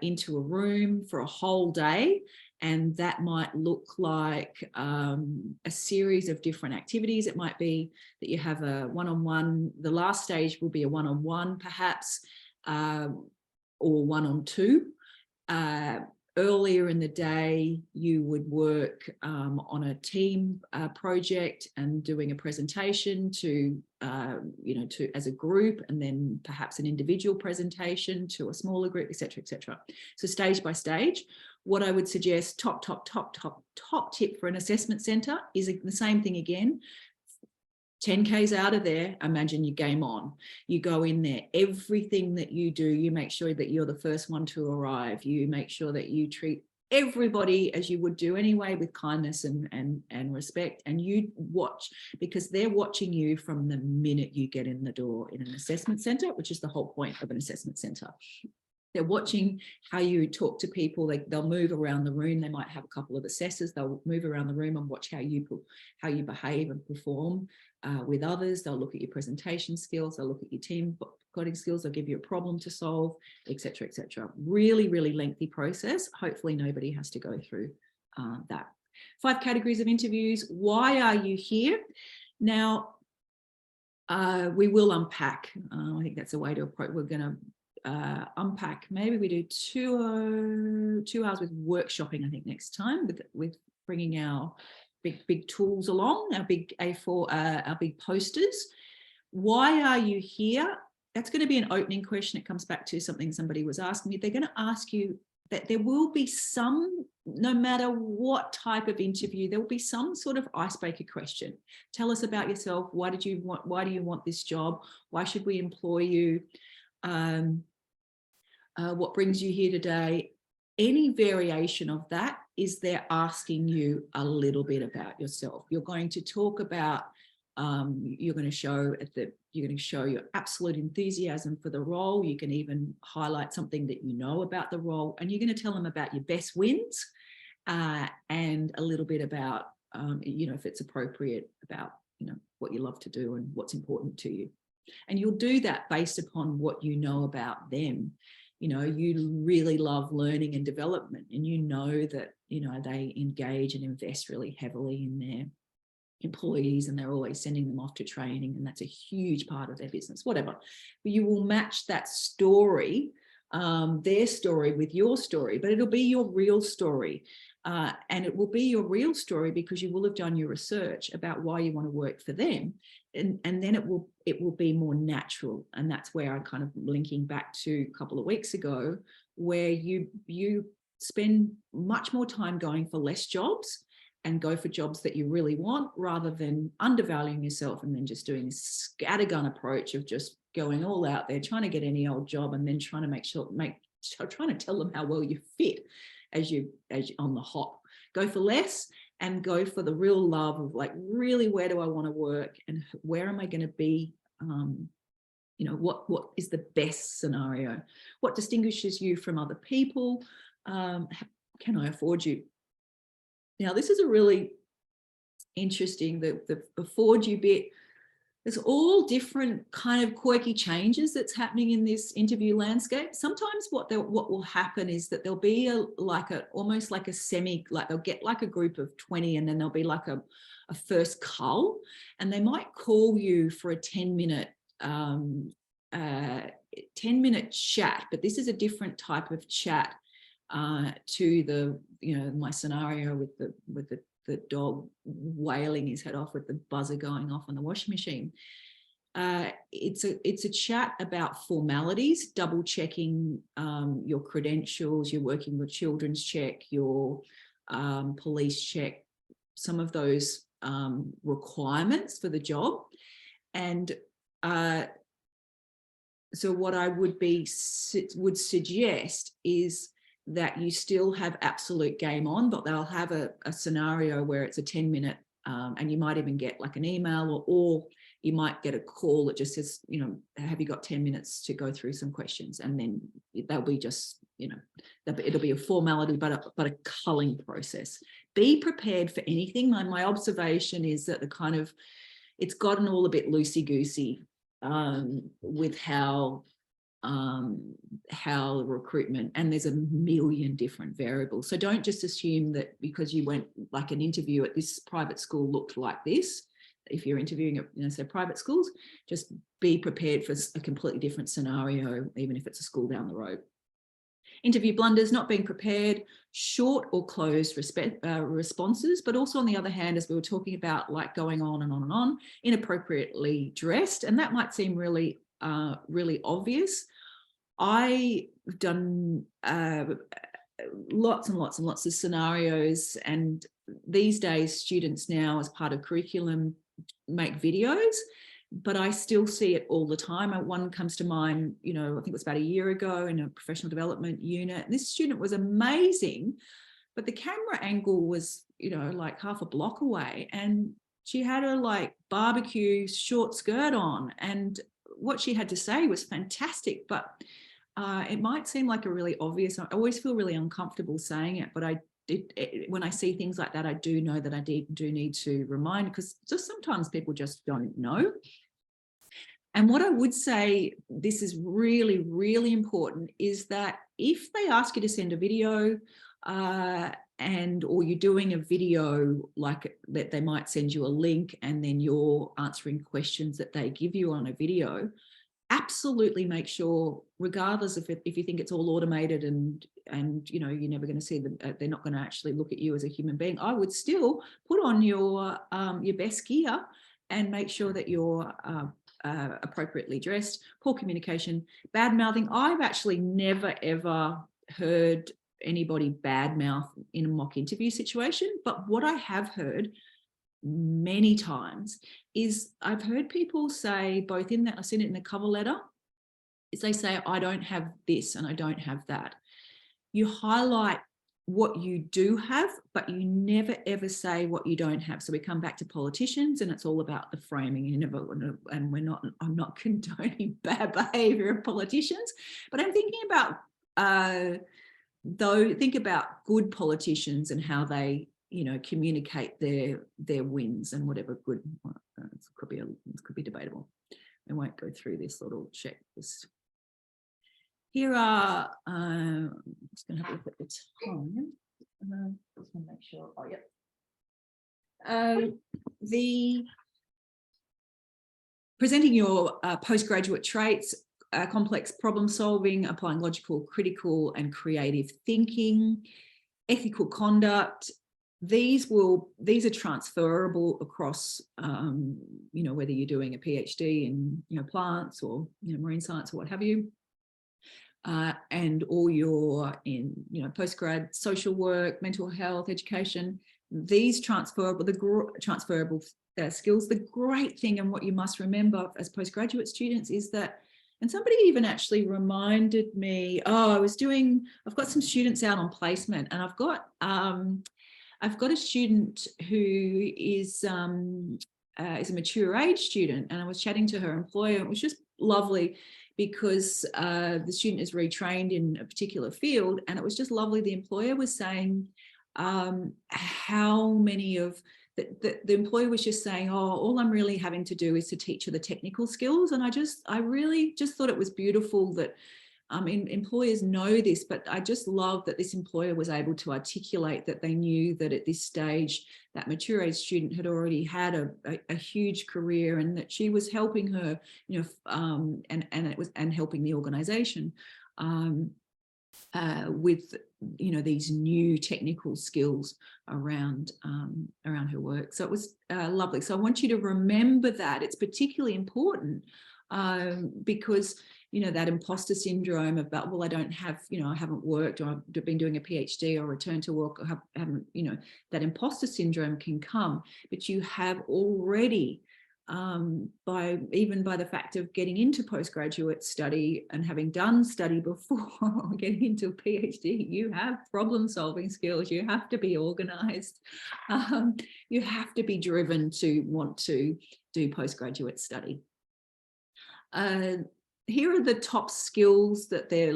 into a room for a whole day. And that might look like a series of different activities. It might be that you have a one-on-one. The last stage will be a one-on-one, perhaps, or one-on-two. Earlier in the day, you would work on a team project and doing a presentation to as a group, and then perhaps an individual presentation to a smaller group, etc., etc. So stage by stage. What I would suggest, top tip for an assessment centre is the same thing again. 10Ks out of there, imagine you game on. You go in there, everything that you do, you make sure that you're the first one to arrive. You make sure that you treat everybody as you would do anyway, with kindness and respect. And you watch, because they're watching you from the minute you get in the door in an assessment centre, which is the whole point of an assessment centre. They're watching how you talk to people. They'll move around the room. They might have a couple of assessors. They'll move around the room and watch how you behave and perform with others. They'll look at your presentation skills. They'll look at your team coding skills. They'll give you a problem to solve, etc., etc. Really, really lengthy process. Hopefully nobody has to go through that. 5 categories of interviews. Why are you here? Now, we will unpack. I think that's a way to approach. We're going to unpack. Maybe we do 2 hours with workshopping, I think, next time, with bringing our big tools along, our big A4, our big posters. Why are you here? That's going to be an opening question. It comes back to something somebody was asking me. They're going to ask you that there will be some, no matter what type of interview, there will be some sort of icebreaker question. Tell us about yourself. Why do you want this job? Why should we employ you? What brings you here today? Any variation of that is they're asking you a little bit about yourself. You're going to talk about, you're going to show your absolute enthusiasm for the role. You can even highlight something that you know about the role, and you're going to tell them about your best wins and a little bit about, if it's appropriate, about, what you love to do and what's important to you. And you'll do that based upon what you know about them. You really love learning and development, and that, they engage and invest really heavily in their employees, and they're always sending them off to training, and that's a huge part of their business, whatever. But you will match that story, their story, with your story, but it'll be your real story. And it will be your real story because you will have done your research about why you want to work for them. And then it will be more natural. And that's where I kind of linking back to a couple of weeks ago, where you spend much more time going for less jobs and go for jobs that you really want, rather than undervaluing yourself and then just doing this scattergun approach of just going all out there, trying to get any old job, and then trying to tell them how well you fit as you on the hop. Go for less and go for the real love of, like, really, where do I want to work and where am I going to be? What is the best scenario? What distinguishes you from other people? Can I afford you? Now, this is a really interesting, the afford you bit. There's all different kind of quirky changes that's happening in this interview landscape. Sometimes what will happen is that there'll be almost like a they'll get like a group of 20, and then there'll be like a first cull, and they might call you for a 10-minute chat, but this is a different type of chat to my scenario with the dog wailing his head off with the buzzer going off on the washing machine. It's a chat about formalities, double checking your credentials, you're working with children's check, your police check, some of those requirements for the job. And so what I would suggest is that you still have absolute game on, but they'll have a scenario where it's a 10-minute, and you might even get like an email, or you might get a call that just says, have you got 10 minutes to go through some questions? And then they'll be just, it'll be a formality, but a culling process. Be prepared for anything. My observation is that it's gotten all a bit loosey-goosey with how recruitment, and there's a million different variables. So don't just assume that because you went, like, an interview at this private school looked like this. If you're interviewing at, say, private schools, just be prepared for a completely different scenario, even if it's a school down the road. Interview blunders: not being prepared, short or closed responses, but also, on the other hand, as we were talking about, like, going on and on and on, inappropriately dressed. And that might seem really obvious. I've done lots and lots and lots of scenarios, and these days students now, as part of curriculum, make videos, but I still see it all the time. One comes to mind, I think it was about a year ago in a professional development unit. And this student was amazing, but the camera angle was, like half a block away, and she had her like barbecue short skirt on, and what she had to say was fantastic, but it might seem like a really obvious. I always feel really uncomfortable saying it, but when I see things like that, I do know that I do need to remind, because just sometimes people just don't know. And what I would say, this is really, really important, is that if they ask you to send a video, or you're doing a video, like that, they might send you a link and then you're answering questions that they give you on a video, absolutely make sure, regardless if you think it's all automated and you're never going to see them, they're not going to actually look at you as a human being, I would still put on your best gear and make sure that you're appropriately dressed. Poor communication, bad mouthing. I've actually never ever heard anybody badmouth in a mock interview situation, but what I have heard many times is I've heard people say, both in that, I've seen it in the cover letter, is they say, I don't have this and I don't have that. You highlight what you do have, but you never ever say what you don't have. So we come back to politicians, and it's all about the framing. I'm not condoning bad behavior of politicians, but I'm thinking about think about good politicians and how they communicate their wins and whatever good. It could be debatable. I won't go through this little checklist. Here are, I'm just going to have a look at the time. Just want to make sure. Oh, yep. The presenting your postgraduate traits, complex problem solving, applying logical, critical and creative thinking, ethical conduct. These are transferable across, whether you're doing a PhD in plants or marine science or what have you. and all your postgrad social work, mental health, education, these transferable skills. The great thing, and what you must remember as postgraduate students, is that, and somebody even actually reminded me, I've got some students out on placement, and I've got a student who is a mature age student, and I was chatting to her employer. It was just lovely because the student is retrained in a particular field, and it was just lovely. The employer was saying how many of the employer was just saying, all I'm really having to do is to teach her the technical skills. And I really just thought it was beautiful that employers know this, but I just love that this employer was able to articulate that they knew that at this stage that mature age student had already had a huge career, and that she was helping her, and helping the organization with these new technical skills around her work. So it was lovely. So I want you to remember that. It's particularly important because that imposter syndrome about, well, I don't have, I haven't worked, or I've been doing a PhD, or returned to work, or haven't, that imposter syndrome can come. But you have already, by the fact of getting into postgraduate study and having done study before getting into a PhD, you have problem solving skills. You have to be organized. You have to be driven to want to do postgraduate study. Here are the top skills that they're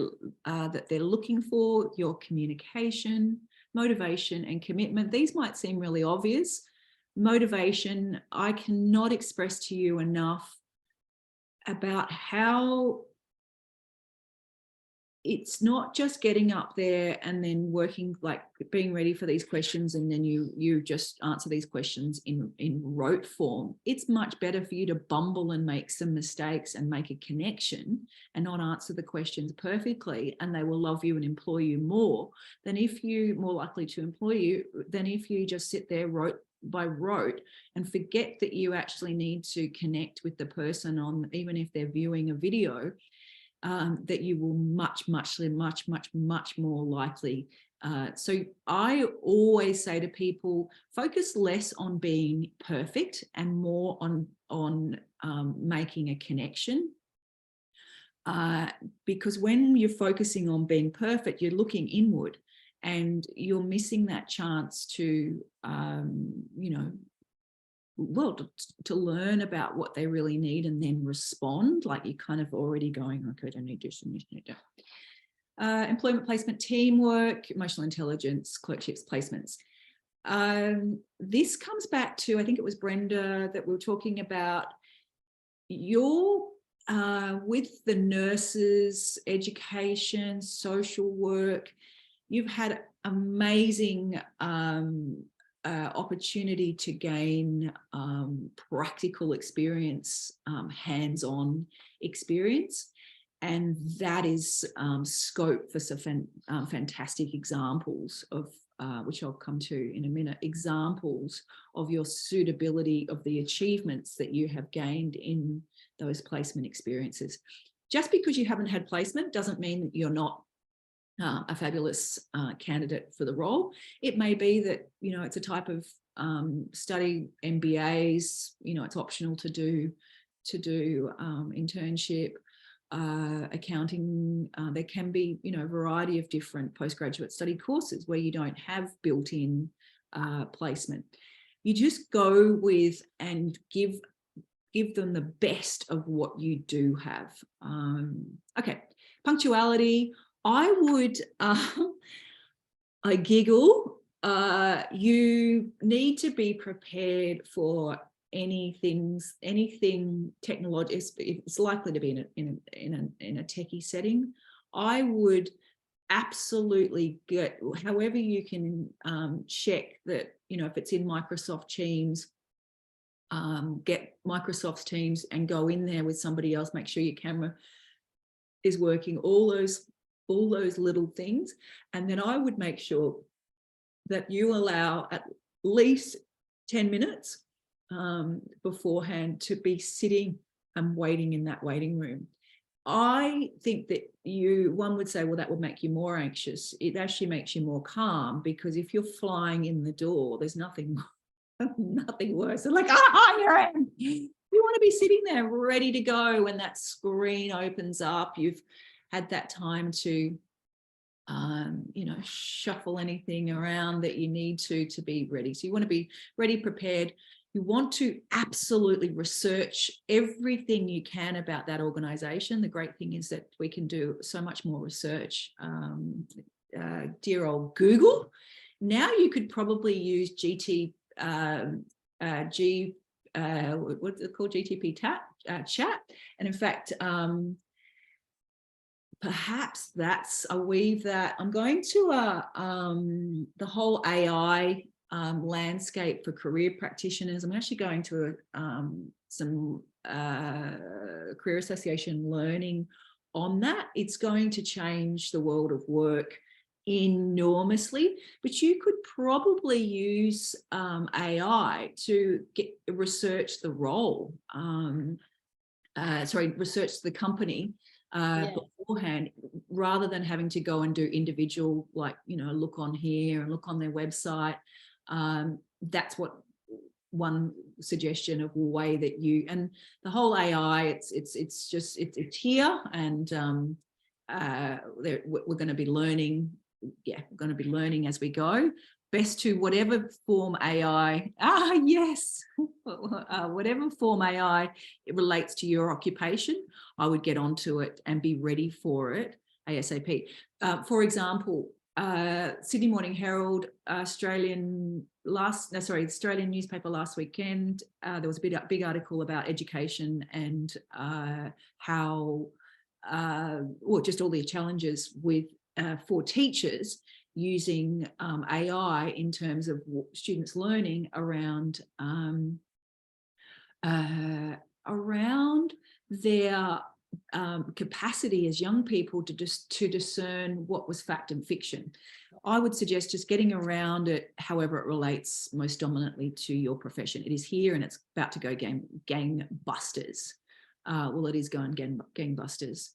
looking for: your communication, motivation, and commitment. These might seem really obvious. Motivation, I cannot express to you enough about how it's not just getting up there and then working, like being ready for these questions, and then you just answer these questions in rote form. It's much better for you to bumble and make some mistakes and make a connection and not answer the questions perfectly, and they will love you and employ you more likely to employ you than if you just sit there rote by rote and forget that you actually need to connect with the person on, even if they're viewing a video. That you will much more likely. So I always say to people, focus less on being perfect and more on making a connection. Because when you're focusing on being perfect, you're looking inward, and you're missing that chance to, to learn about what they really need and then respond. Like you're kind of already going, okay, I need this and this, need that. Employment placement, teamwork, emotional intelligence, clerkships, placements. This comes back to, I think it was Brenda that we were talking about, with the nurses, education, social work, you've had amazing opportunity to gain practical experience, hands-on experience, and that is scope for some fantastic examples of which I'll come to in a minute, examples of your suitability of the achievements that you have gained in those placement experiences. Just because you haven't had placement doesn't mean that you're not a fabulous candidate for the role. It may be that, it's a type of study, MBAs, it's optional to do internship, accounting. There can be, a variety of different postgraduate study courses where you don't have built-in placement. You just go with and give them the best of what you do have. Okay, punctuality. I would, I giggle. You need to be prepared for anything technological. It's likely to be in a techie setting. I would absolutely get, however you can check that, if it's in Microsoft Teams, get Microsoft Teams and go in there with somebody else. Make sure your camera is working. All those little things. And then I would make sure that you allow at least 10 minutes beforehand to be sitting and waiting in that waiting room. I think that one would say, well, that would make you more anxious. It actually makes you more calm, because if you're flying in the door, there's nothing worse than like, here I am. You want to be sitting there ready to go when that screen opens up. You've had that time to shuffle anything around that you need to be ready. So you want to be ready, prepared. You want to absolutely research everything you can about that organization. The great thing is that we can do so much more research. Dear old Google. Now you could probably use what's it called? GTP chat. And in fact, perhaps I'll weave that. I'm going to the whole AI landscape for career practitioners. I'm actually going to some career association learning on that. It's going to change the world of work enormously, but you could probably use AI to research the role, research the company beforehand, rather than having to go and do individual, look on here and look on their website. That's what one suggestion of way that and the whole AI, it's here, and we're going to be learning. We're going to be learning as we go. Best to whatever form AI, whatever form AI it relates to your occupation, I would get onto it and be ready for it ASAP. For example, Sydney Morning Herald, Australian newspaper last weekend, there was a big article about education and how, just all the challenges for teachers using AI in terms of students learning around their capacity as young people to discern what was fact and fiction. I would suggest just getting around it however it relates most dominantly to your profession. It is here and it's about to go gangbusters. It is going gangbusters.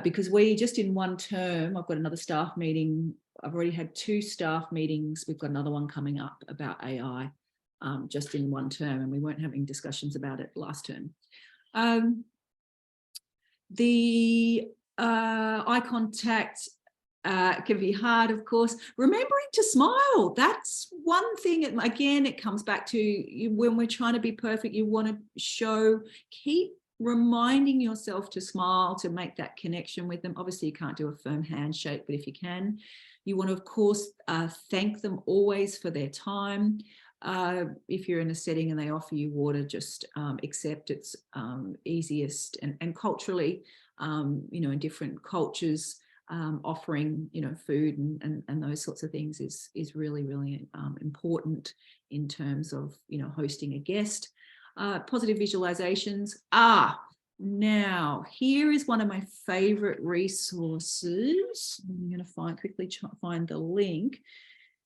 Because we just in one term, I've got another staff meeting. I've already had 2 staff meetings. We've got another one coming up about AI just in one term, and we weren't having discussions about it last term. The eye contact can be hard, of course. Remembering to smile, that's one thing. Again, it comes back to when we're trying to be perfect, you want to keep reminding yourself to smile, to make that connection with them. Obviously, you can't do a firm handshake, but if you can, you want to, of course, thank them always for their time. If you're in a setting and they offer you water, just accept. It's easiest, and culturally, in different cultures, offering, food and those sorts of things is really, really important in terms of, hosting a guest. Positive visualizations. Now here is one of my favorite resources. I'm going to quickly find the link.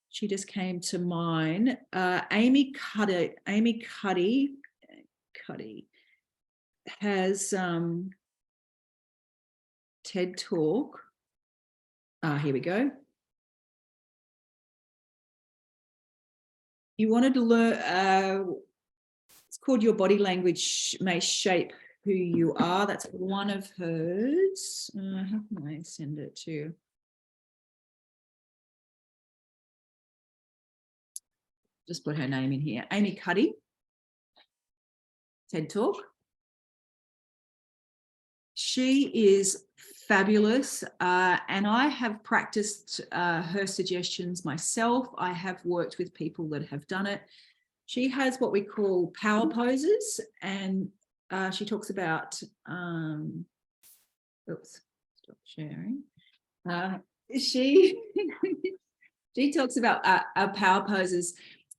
She just came to mind. Amy Cuddy has TED Talk. Here we go. You wanted to learn, it's called Your Body Language May Shape Who You Are. That's one of hers. How can I send it to you? Just put her name in here. Amy Cuddy, TED Talk. She is fabulous, and I have practiced her suggestions myself. I have worked with people that have done it. She has what we call power poses, and she talks about, oops, stop sharing. She talks about power poses.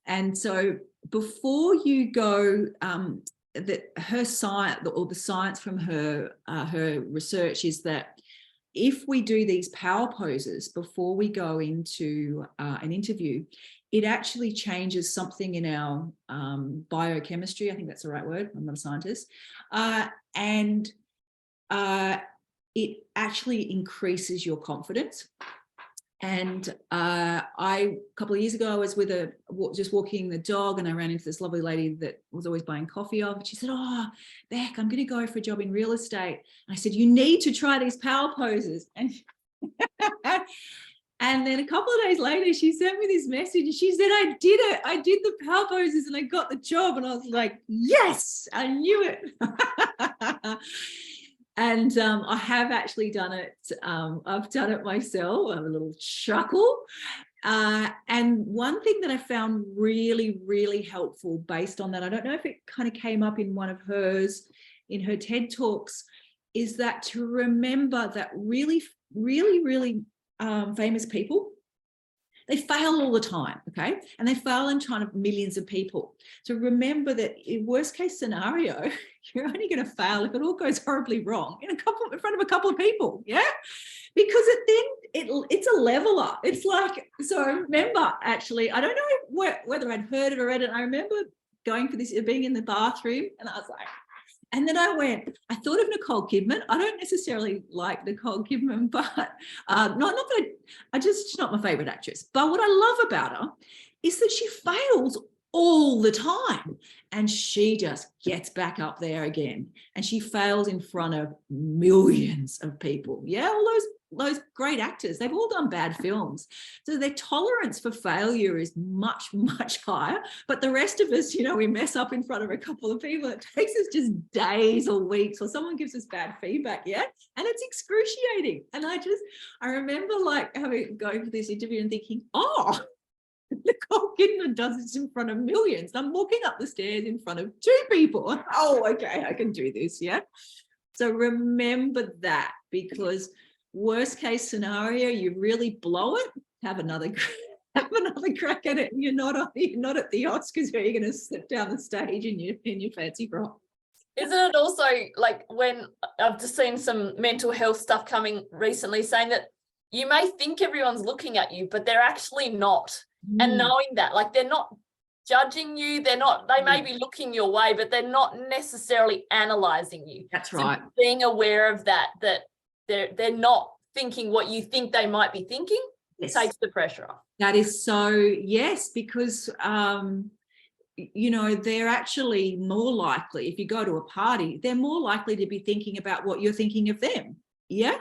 And so before you go, her science, or the science from her research is that if we do these power poses before we go into an interview, it actually changes something in our biochemistry. I think that's the right word. I'm not a scientist. And it actually increases your confidence. And a couple of years ago, I was with just walking the dog, and I ran into this lovely lady that was always buying coffee off. She said, "Oh, Beck, I'm going to go for a job in real estate." And I said, "You need to try these power poses." And and then a couple of days later, she sent me this message, and she said, "I did it. I did the power poses, and I got the job." And I was like, "Yes, I knew it." And I have actually done it. I've done it myself. I have a little chuckle. And one thing that I found really, really helpful based on that, I don't know if it kind of came up in one of hers, in her TED Talks, is that to remember that really, really, really famous people, they fail all the time, okay? And they fail in front of millions of people. So remember that in worst case scenario, you're only going to fail if it all goes horribly wrong in front of a couple of people, yeah? Because it's a leveler. It's like, so I remember actually, I don't know whether I'd heard it or read it. I remember going for this, being in the bathroom, and I was like, and then I thought of Nicole Kidman. I don't necessarily like Nicole Kidman, but not that she's not my favorite actress. But what I love about her is that she fails all the time, and she just gets back up there again, and she fails in front of millions of people. Yeah, all those great actors, they've all done bad films, so their tolerance for failure is much, much higher. But the rest of us, we mess up in front of a couple of people. It takes us just days or weeks, or someone gives us bad feedback, yeah, and it's excruciating. And I remember like going for this interview and thinking, oh, Nicole Kidman does this in front of millions. I'm walking up the stairs in front of 2 people. Oh, okay, I can do this, yeah. So remember that, because worst case scenario, you really blow it, have another crack at it, and you're not at the Oscars where you're going to slip down the stage in your fancy frock. Isn't it also like, when I've just seen some mental health stuff coming recently saying that you may think everyone's looking at you, but they're actually not. And knowing that, like, they're not judging you, they may be looking your way, but they're not necessarily analyzing you. That's so right. Being aware of that they're not thinking what you think they might be thinking, yes, takes the pressure off. That is so, yes, because they're actually more likely, if you go to a party, they're more likely to be thinking about what you're thinking of them. Yeah.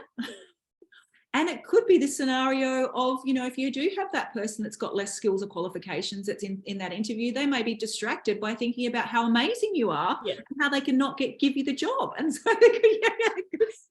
And it could be the scenario of, if you do have that person that's got less skills or qualifications that's in that interview, they may be distracted by thinking about how amazing you are, and how they cannot give you the job. And so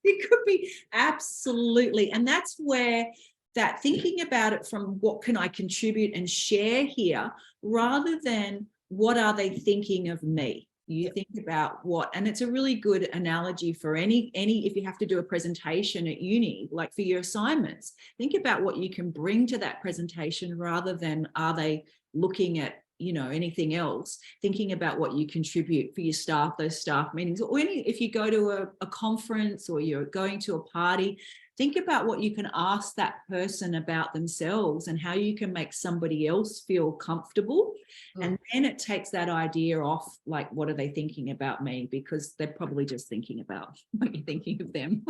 it could be absolutely. And that's where that thinking about it from what can I contribute and share here, rather than what are they thinking of me. You think about what, and it's a really good analogy for any if you have to do a presentation at uni, like for your assignments, think about what you can bring to that presentation, rather than are they looking at anything else. Thinking about what you contribute for your staff, those staff meetings, or if you go to a conference or you're going to a party, think about what you can ask that person about themselves and how you can make somebody else feel comfortable. And then it takes that idea off, like, what are they thinking about me? Because they're probably just thinking about what you're thinking of them.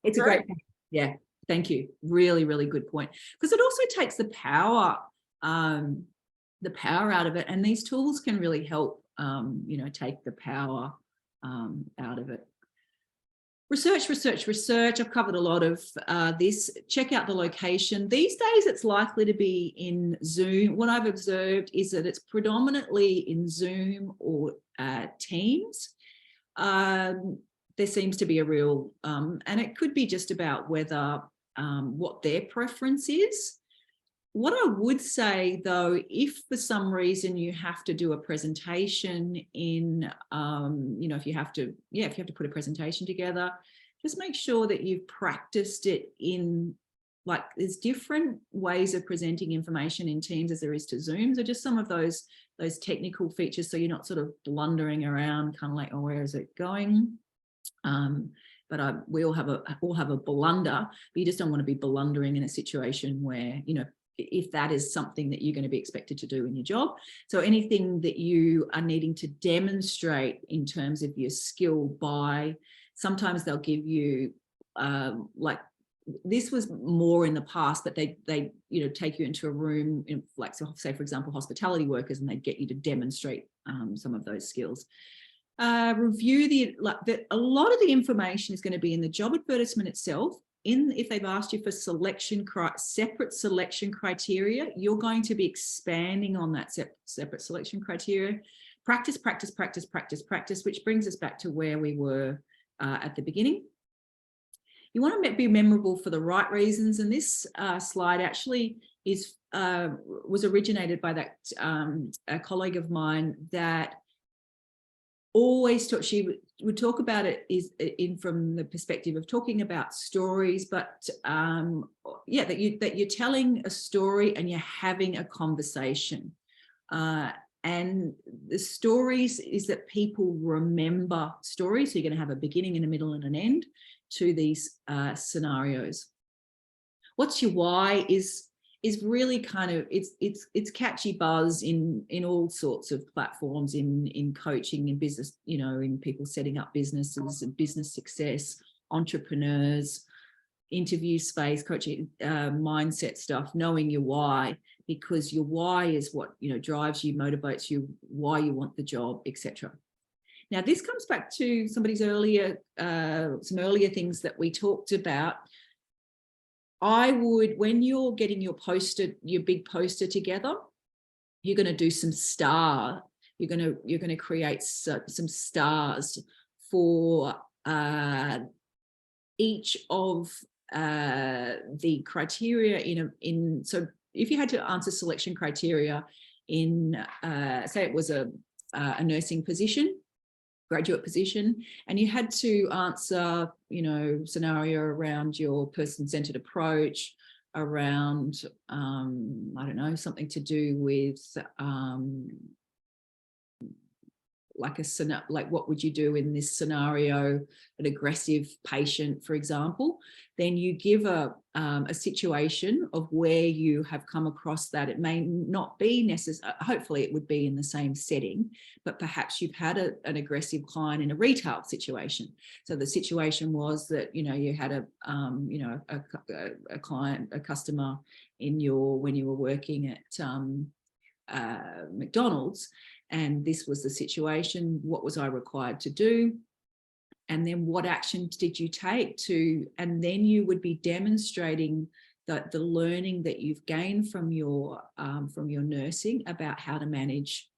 It's a great point. Yeah, thank you. Really, really good point. Because it also takes the power out of it. And these tools can really help, take the power out of it. Research. I've covered a lot of this. Check out the location. These days, it's likely to be in Zoom. What I've observed is that it's predominantly in Zoom or Teams. There seems to be a real, and it could be just about whether what their preference is. What I would say, though, if for some reason you have to do a presentation in, if you have to put a presentation together, just make sure that you've practiced it in, like, there's different ways of presenting information in Teams as there is to Zoom. So just some of those technical features, so you're not sort of blundering around, kind of like, oh, where is it going? But we all have a blunder, but you just don't want to be blundering in a situation where, if that is something that you're going to be expected to do in your job. So anything that you are needing to demonstrate in terms of your skill by, sometimes they'll give you like this was more in the past, but they take you into a room in, like, so say for example hospitality workers, and they get you to demonstrate some of those skills. Review a lot of the information is going to be in the job advertisement itself. If they've asked you for separate selection criteria, you're going to be expanding on that separate selection criteria. Practice, which brings us back to where we were at the beginning. You want to be memorable for the right reasons, and this slide actually was originated by that a colleague of mine that always taught. She would talk about it from the perspective of talking about stories, but yeah, that you're telling a story and you're having a conversation. And the stories is that people remember stories. So you're going to have a beginning and a middle and an end to these scenarios. What's your why is really kind of, it's catchy buzz in all sorts of platforms, in coaching, in business, in people setting up businesses and business success, entrepreneurs, interview space, coaching, mindset stuff, knowing your why, because your why is what drives you, motivates you, why you want the job, etc. Now this comes back to some earlier things that we talked about. I would, when you're getting your big poster together, you're going to do some you're going to create some stars for each of the criteria so if you had to answer selection criteria in say it was a nursing position, graduate position, and you had to answer scenario around your person-centered approach, around I don't know, something to do with like what would you do in this scenario, an aggressive patient, for example, then you give a situation of where you have come across that. It may not be necessary, hopefully it would be in the same setting, but perhaps you've had an aggressive client in a retail situation. So the situation was that you had a client, a customer when you were working at McDonald's, and this was the situation. What was I required to do? And then what actions did you take and then you would be demonstrating the learning that you've gained from your nursing about how to manage,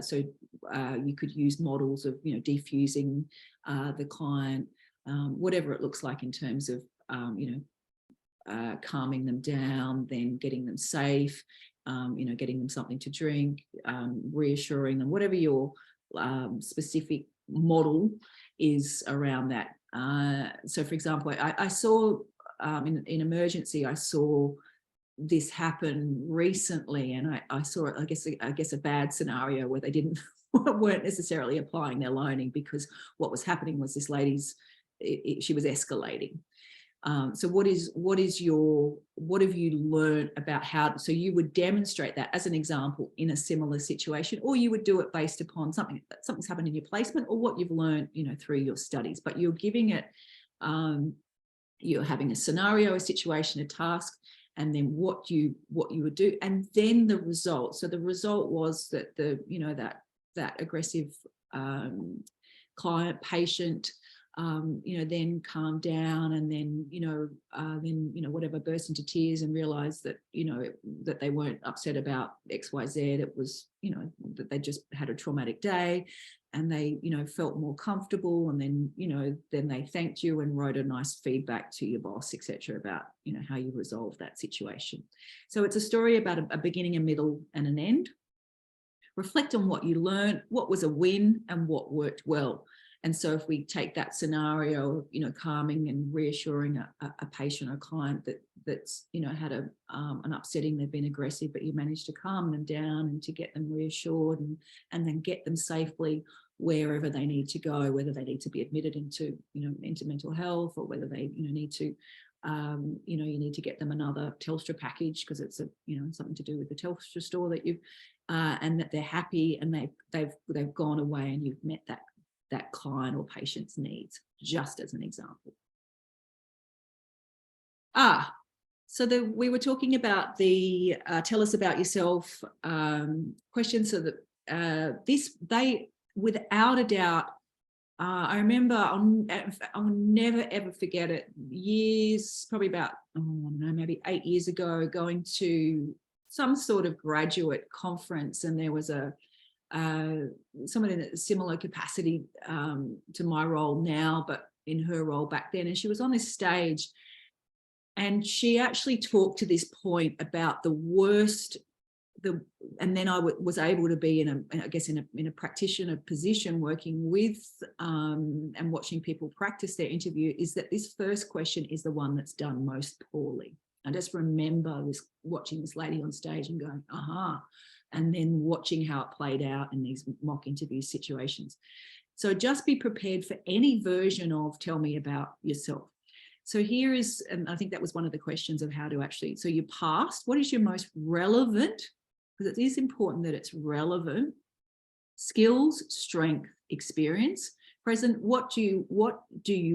so you could use models of, defusing the client, whatever it looks like in terms of, calming them down, then getting them safe, getting them something to drink, reassuring them, whatever your specific model is around that. So for example, I saw in emergency, I saw this happen recently, and I saw it, I guess a bad scenario where they weren't necessarily applying their learning, because what was happening was this lady's, she was escalating. So what have you learned about how, so you would demonstrate that as an example in a similar situation, or you would do it based upon something's happened in your placement or what you've learned, through your studies, but you're giving it, you're having a scenario, a situation, a task, and then what you would do, and then the result. So the result was that that aggressive client, patient, then calmed down, and then whatever, burst into tears and realized that that they weren't upset about XYZ. It was that they just had a traumatic day, and they felt more comfortable, and then then they thanked you and wrote a nice feedback to your boss, etc., about how you resolved that situation. So it's a story about a beginning, a middle, and an end. Reflect on what you learned, what was a win, and what worked well. And so if we take that scenario, calming and reassuring a patient or a client that's had an upsetting, they've been aggressive, but you managed to calm them down and to get them reassured, and then get them safely wherever they need to go, whether they need to be admitted into mental health, or whether they need to you need to get them another Telstra package because it's something to do with the Telstra store that you've and that they're happy and they've gone away and you've met that client or patient's needs, just as an example. So we were talking about the tell us about yourself question. So that they without a doubt, I remember I'll never ever forget it. Years, probably about I don't know, maybe 8 years ago, going to some sort of graduate conference, and there was someone in a similar capacity to my role now, but in her role back then, and she was on this stage. And she actually talked to this point about the worst, and then I was able to be in a practitioner position working with and watching people practice their interview, is that this first question is the one that's done most poorly. I just remember watching this lady on stage and going, aha, and then watching how it played out in these mock interview situations. So just be prepared for any version of tell me about yourself. So here is, and I think that was one of the questions of how to actually, so your past, what is your most relevant, because it is important that it's relevant, skills, strength, experience. Present, what do you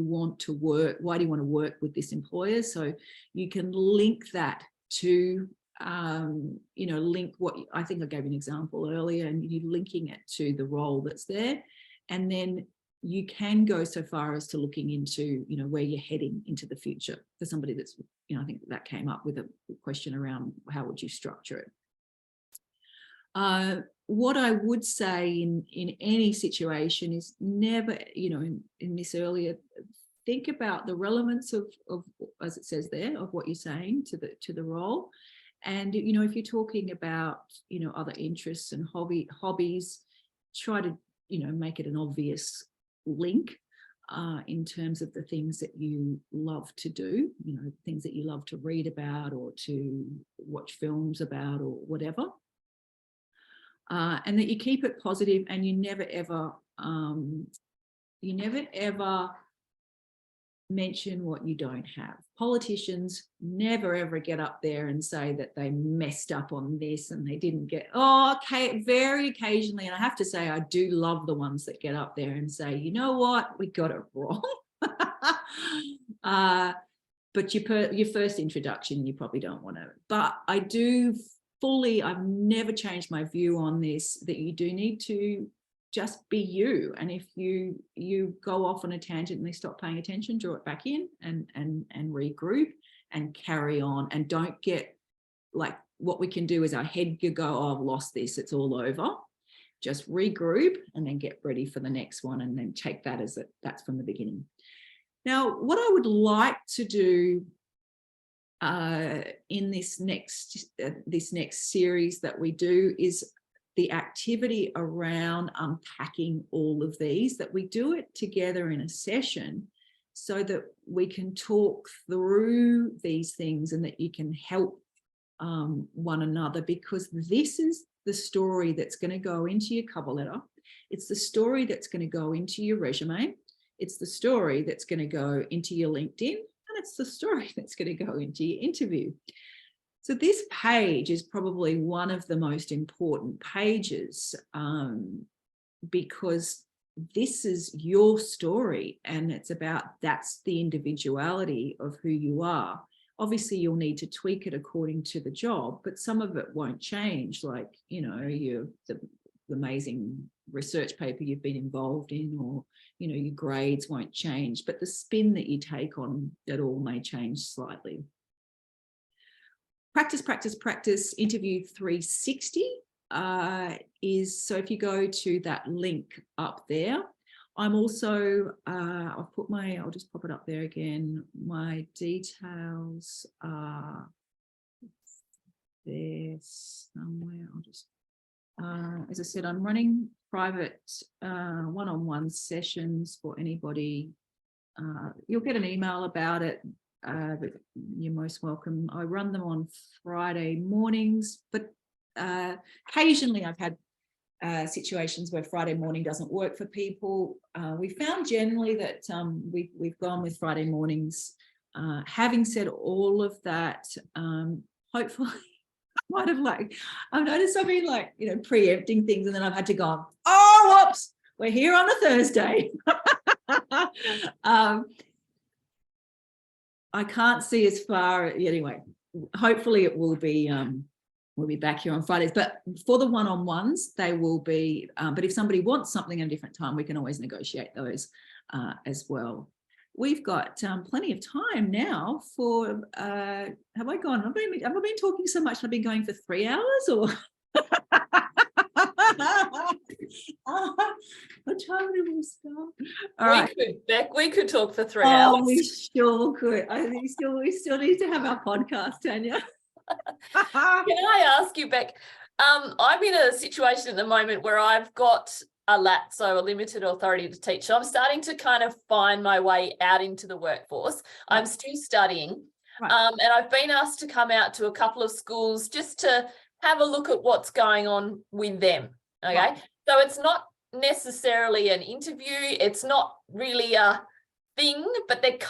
want to work, why do you want to work with this employer? So you can link that to, link what, I think I gave an example earlier, and you're linking it to the role that's there. And then you can go so far as to looking into, where you're heading into the future for somebody that's, I think that came up with a question around how would you structure it. What I would say in any situation is never, in this earlier, think about the relevance of, as it says there, of what you're saying to the role. And, if you're talking about, other interests and hobbies, try to, make it an obvious link in terms of the things that you love to do, things that you love to read about or to watch films about or whatever. And that you keep it positive, and you never ever mention what you don't have. Politicians never ever get up there and say that they messed up on this and they didn't get, okay, very occasionally, and I have to say I do love the ones that get up there and say, you know what, we got it wrong. But your first introduction, you probably don't want to. But I do I've never changed my view on this, that you do need to just be you. And if you go off on a tangent and they stop paying attention, draw it back in and regroup and carry on. And don't get, like, what we can do is our head could go, oh, I've lost this, it's all over. Just regroup and then get ready for the next one, and then take that as that's from the beginning. Now, what I would like to do in this next series that we do is the activity around unpacking all of these, that we do it together in a session so that we can talk through these things and that you can help one another, because this is the story that's going to go into your cover letter. It's the story that's going to go into your resume. It's the story that's going to go into your LinkedIn, and it's the story that's going to go into your interview. So this page is probably one of the most important pages because this is your story, and it's about, that's the individuality of who you are. Obviously, you'll need to tweak it according to the job, but some of it won't change, like, the amazing research paper you've been involved in, or, your grades won't change, but the spin that you take on it all may change slightly. Practice, practice, practice. Interview 360 is, so if you go to that link up there, I'm also, I'll just pop it up there again. My details are there somewhere. I'll just, as I said, I'm running private one-on-one sessions for anybody. You'll get an email about it. But you're most welcome. I run them on Friday mornings, but occasionally I've had situations where Friday morning doesn't work for people. We found generally that we've gone with Friday mornings. Having said all of that, hopefully I've noticed I've been preempting things, and then I've had to go, oh, whoops, we're here on a Thursday. I can't see as far. Anyway, hopefully it will be. We'll be back here on Fridays, but for the one-on-ones, they will be. But if somebody wants something at a different time, we can always negotiate those as well. We've got plenty of time now for. Have I gone? Have I been talking so much? I've been going for 3 hours, or what time did we start? All right. Could, Beck, we could talk for 3 hours. We sure could. I think we still need to have our podcast, Tanya. Can I ask you, Beck? I'm in a situation at the moment where I've got a LAT, so a limited authority to teach. So I'm starting to kind of find my way out into the workforce. I'm still studying, and I've been asked to come out to a couple of schools just to have a look at what's going on with them. Okay, so it's not necessarily an interview. It's not really a thing, but it's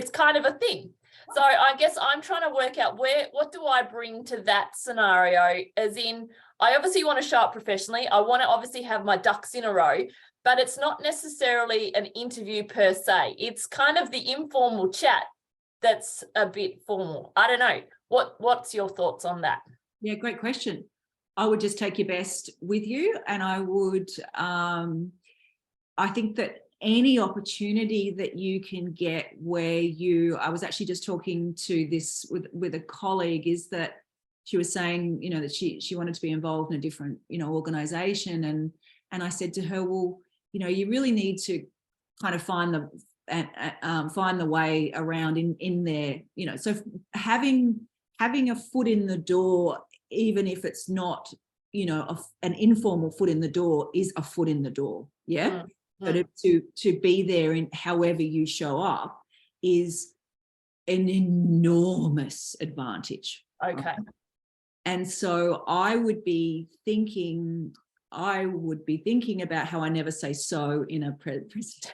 kind of a thing. So I guess I'm trying to work out what do I bring to that scenario, as in, I obviously want to show up professionally. I want to obviously have my ducks in a row, but it's not necessarily an interview per se. It's kind of the informal chat that's a bit formal. I don't know. What's your thoughts on that? Yeah, great question. I would just take your best with you, and I would, I think that any opportunity that you can get where I was actually just talking to this with a colleague, is that she was saying, that she wanted to be involved in a different, organization. And I said to her, well, you really need to kind of find the way around in there, so having a foot in the door, even if it's not, an informal foot in the door, is a foot in the door. Yeah. But to be there in however you show up is an enormous advantage. Okay. And so I would be thinking about how I never say so in a presentation.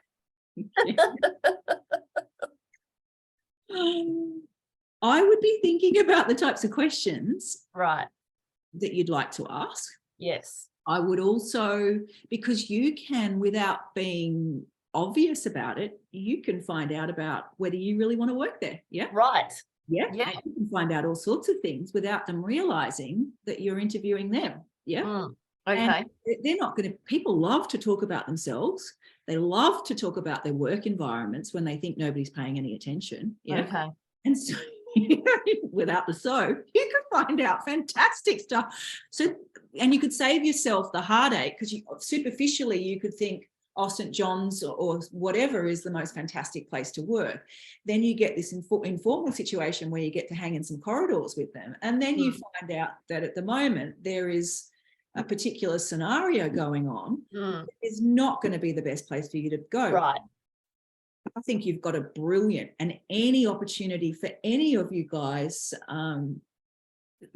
I would be thinking about the types of questions that you'd like to ask. Yes. I would also, because you can, without being obvious about it, you can find out about whether you really want to work there. Yeah. Right. Yeah. And you can find out all sorts of things without them realizing that you're interviewing them. Yeah. Okay. And they're not going to, people love to talk about themselves. They love to talk about their work environments when they think nobody's paying any attention. Yeah. Okay. And so without the you can find out fantastic stuff. So, and you could save yourself the heartache, because superficially you could think, oh, St. John's or whatever is the most fantastic place to work. Then you get this informal situation where you get to hang in some corridors with them. And then you find out that at the moment there is a particular scenario going on. It's not going to be the best place for you to go. Right. I think you've got a brilliant, and any opportunity for any of you guys.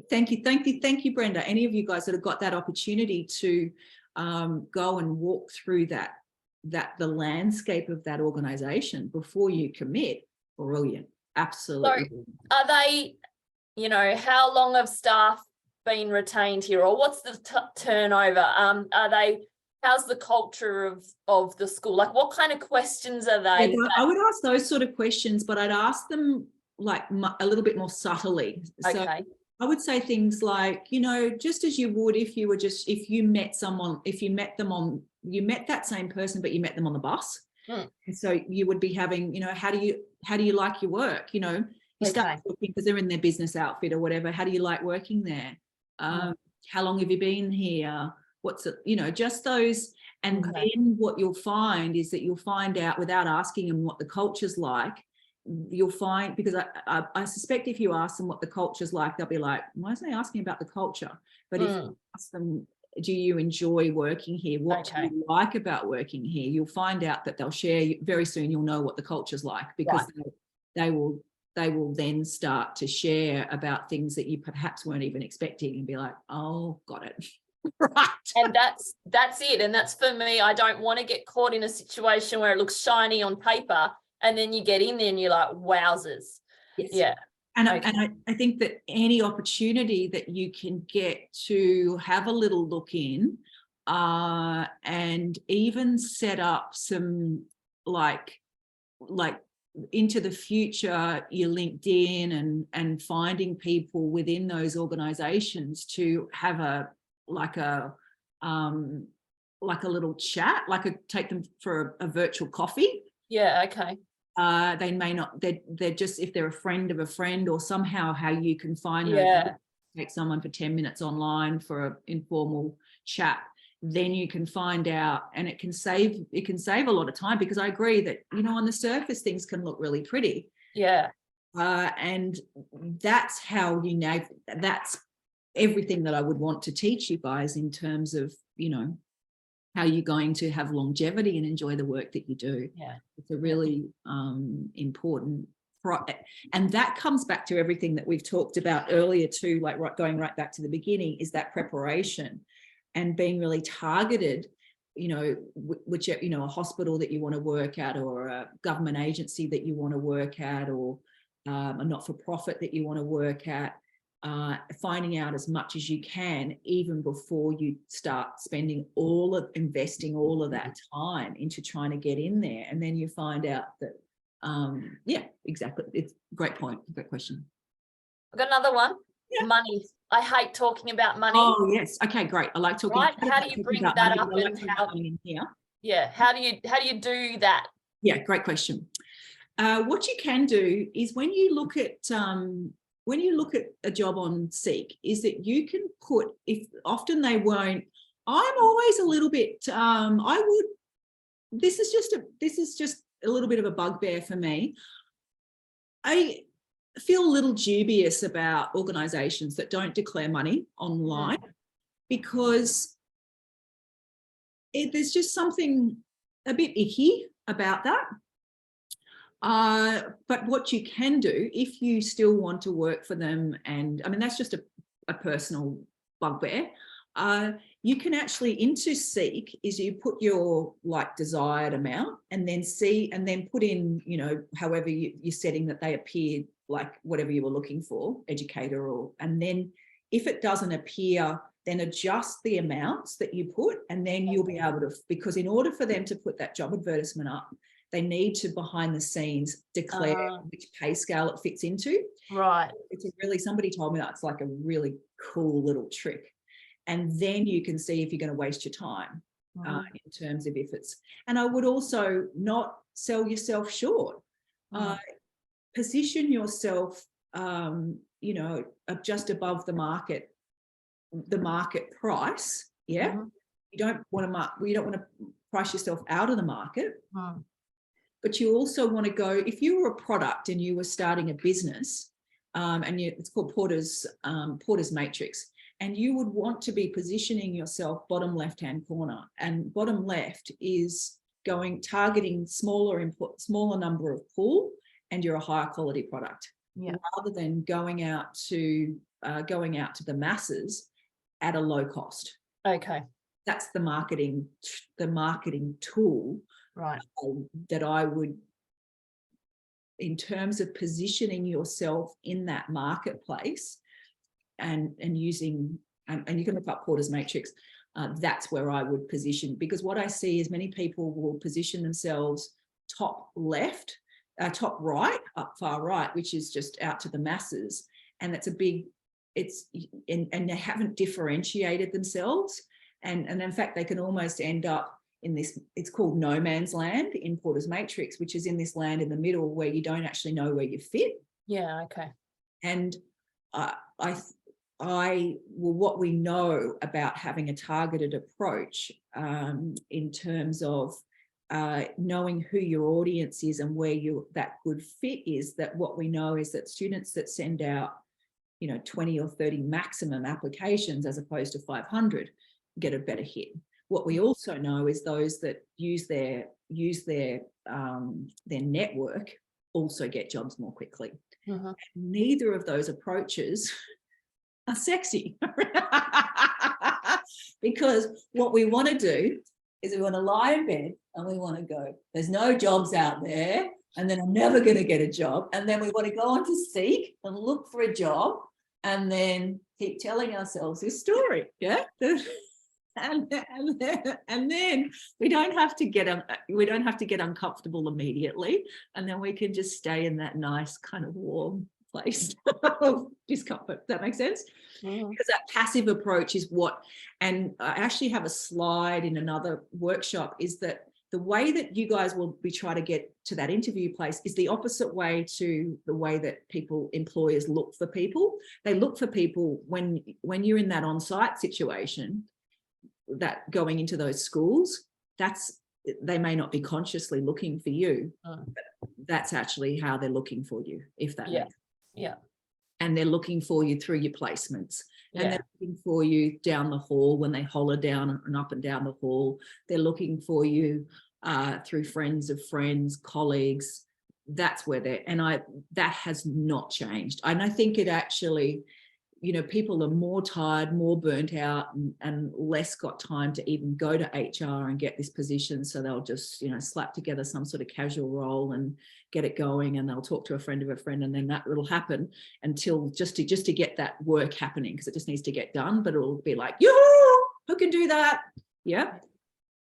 Thank you, Brenda. Any of you guys that have got that opportunity to go and walk through the landscape of that organization before you commit, brilliant, absolutely. So are they, how long have staff been retained here, or what's the turnover? How's the culture of the school? Like, what kind of questions are they? Yeah, I would ask those sort of questions, but I'd ask them like a little bit more subtly. Okay. So I would say things like, just as you would if you met that same person, but you met them on the bus. And so you would be having, how do you like your work? You start talking because they're in their business outfit or whatever. How do you like working there? How long have you been here? What's it, just those. And then what you'll find is that you'll find out, without asking them what the culture's like, you'll find, because I suspect if you ask them what the culture's like, they'll be like, why isn't they asking about the culture? But if you ask them, do you enjoy working here? What do you like about working here? You'll find out that they'll share, very soon you'll know what the culture's like, because they will then start to share about things that you perhaps weren't even expecting, and be like, oh, got it. Right. And that's it. And that's for me. I don't want to get caught in a situation where it looks shiny on paper and then you get in there and you're like, wowzers. Yes. Yeah. And I think that any opportunity that you can get to have a little look in, and even set up some like into the future, your LinkedIn and finding people within those organizations to have a little chat, take them for a virtual coffee. Yeah, okay. They may not, they're just, if they're a friend of a friend, or somehow how you can find take someone for 10 minutes online for an informal chat, then you can find out, and it can save a lot of time, because I agree that, on the surface things can look really pretty. Yeah. And that's how that's everything that I would want to teach you guys in terms of, how you're going to have longevity and enjoy the work that you do. Yeah. It's a really important, and that comes back to everything that we've talked about earlier too, going right back to the beginning, is that preparation and being really targeted, whichever, a hospital that you want to work at, or a government agency that you want to work at, or a not-for-profit that you want to work at, finding out as much as you can, even before you start investing all of that time into trying to get in there. And then you find out that, exactly. It's a great point. Great question. I've got another one. Yeah. Money. I hate talking about money. Oh, yes. Okay, great. I like talking. Right. How do you bring that up? And how do you do that? Yeah, great question. What you can do is, when you look at a job on Seek, is that you can put, if often they won't, I'm always a little bit, this is just a little bit of a bugbear for me. I feel a little dubious about organizations that don't declare money online, because there's just something a bit icky about that. But what you can do, if you still want to work for them, and I mean, that's just a personal bugbear, you can actually, into Seek, is you put your desired amount, and then put in, however you're setting that they appear, whatever you were looking for, educator, and then if it doesn't appear, then adjust the amounts that you put, and then you'll be able to, because in order for them to put that job advertisement up, they need to, behind the scenes, declare which pay scale it fits into. Right. Somebody told me that it's a really cool little trick. And then you can see if you're going to waste your time in terms of if it's, and I would also not sell yourself short. Position yourself, just above the market price. Yeah. You don't want to price yourself out of the market. But you also want to go, if you were a product and you were starting a business, it's called Porter's Matrix, and you would want to be positioning yourself bottom left-hand corner, and bottom left is targeting smaller number of pool, and you're a higher quality product, rather than going out to the masses at a low cost. Okay. That's the marketing tool. Right. That I would, in terms of positioning yourself in that marketplace, and using, and you can look up Porter's Matrix, that's where I would position, because what I see is many people will position themselves top left, top right, up far right, which is just out to the masses, and and they haven't differentiated themselves, and in fact they can almost end up in this, it's called no man's land in Porter's Matrix, which is in this land in the middle where you don't actually know where you fit. Yeah, okay. And what we know about having a targeted approach, in terms of knowing who your audience is and where that good fit is, that what we know is that students that send out 20 or 30 maximum applications as opposed to 500 get a better hit. What we also know is those that use their network also get jobs more quickly. Neither of those approaches are sexy, because what we want to do is we want to lie in bed and we want to go, there's no jobs out there, and then I'm never going to get a job, and then we want to go on to Seek and look for a job, and then keep telling ourselves this story. Yeah. and then we don't have to get uncomfortable immediately, and then we can just stay in that nice kind of warm place of discomfort. Does that make sense? Because that passive approach is what, and I actually have a slide in another workshop, is that the way that you guys will be trying to get to that interview place is the opposite way to the way that employers look for people. They look for people when you're in that on-site situation, that going into those schools, they may not be consciously looking for you, but that's actually how they're looking for you, if that makes sense. Yeah. And they're looking for you through your placements. And they're looking for you down the hall when they holler down and up and down the hall. They're looking for you through friends of friends, colleagues. That's where that has not changed. And I think it actually, people are more tired, more burnt out, and less got time to even go to HR and get this position. So they'll just, slap together some sort of casual role and get it going, and they'll talk to a friend of a friend, and then that will happen until just to get that work happening, because it just needs to get done. But it'll be like, yoo-hoo, who can do that? Yeah.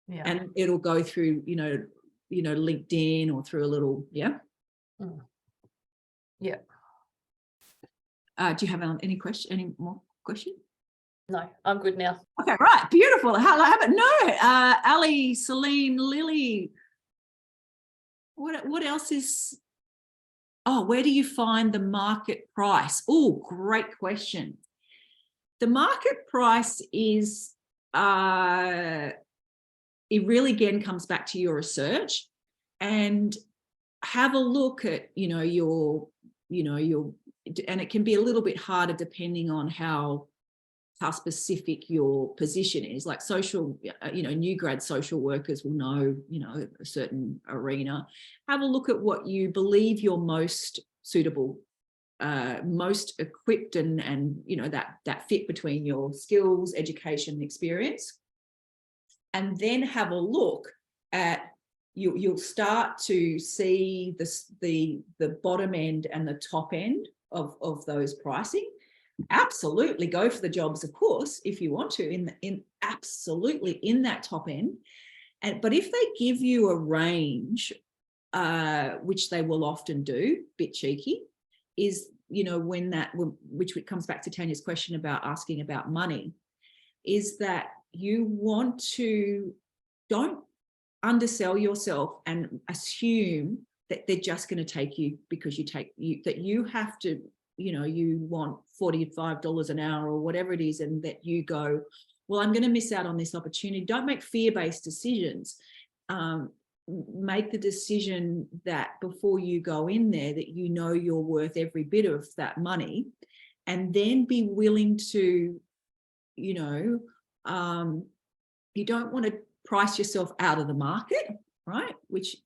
And it'll go through, LinkedIn or through a little, Do you have any more question? No, I'm good now. Okay, right, beautiful. How about Ali, Celine, Lily? What else is? Oh, where do you find the market price? Oh, great question. The market price is it really again comes back to your research, and have a look at your and it can be a little bit harder depending on how specific your position is. Like social, new grad social workers will know, a certain arena. Have a look at what you believe you're most suitable, most equipped, and that fit between your skills, education, and experience. And then have a look at, you'll start to see the bottom end and the top end of those pricing. Absolutely go for the jobs, of course, if you want to, in absolutely in that top end. But if they give you a range, which they will often do, bit cheeky, is which comes back to Tanya's question about asking about money, is that you want to, don't undersell yourself and assume that they're just going to take you because that you have to, you want $45 an hour or whatever it is, and that you go, well, I'm going to miss out on this opportunity. Don't make fear-based decisions. Make the decision that before you go in there, that you're worth every bit of that money, and then be willing to, you don't want to price yourself out of the market, right? Which,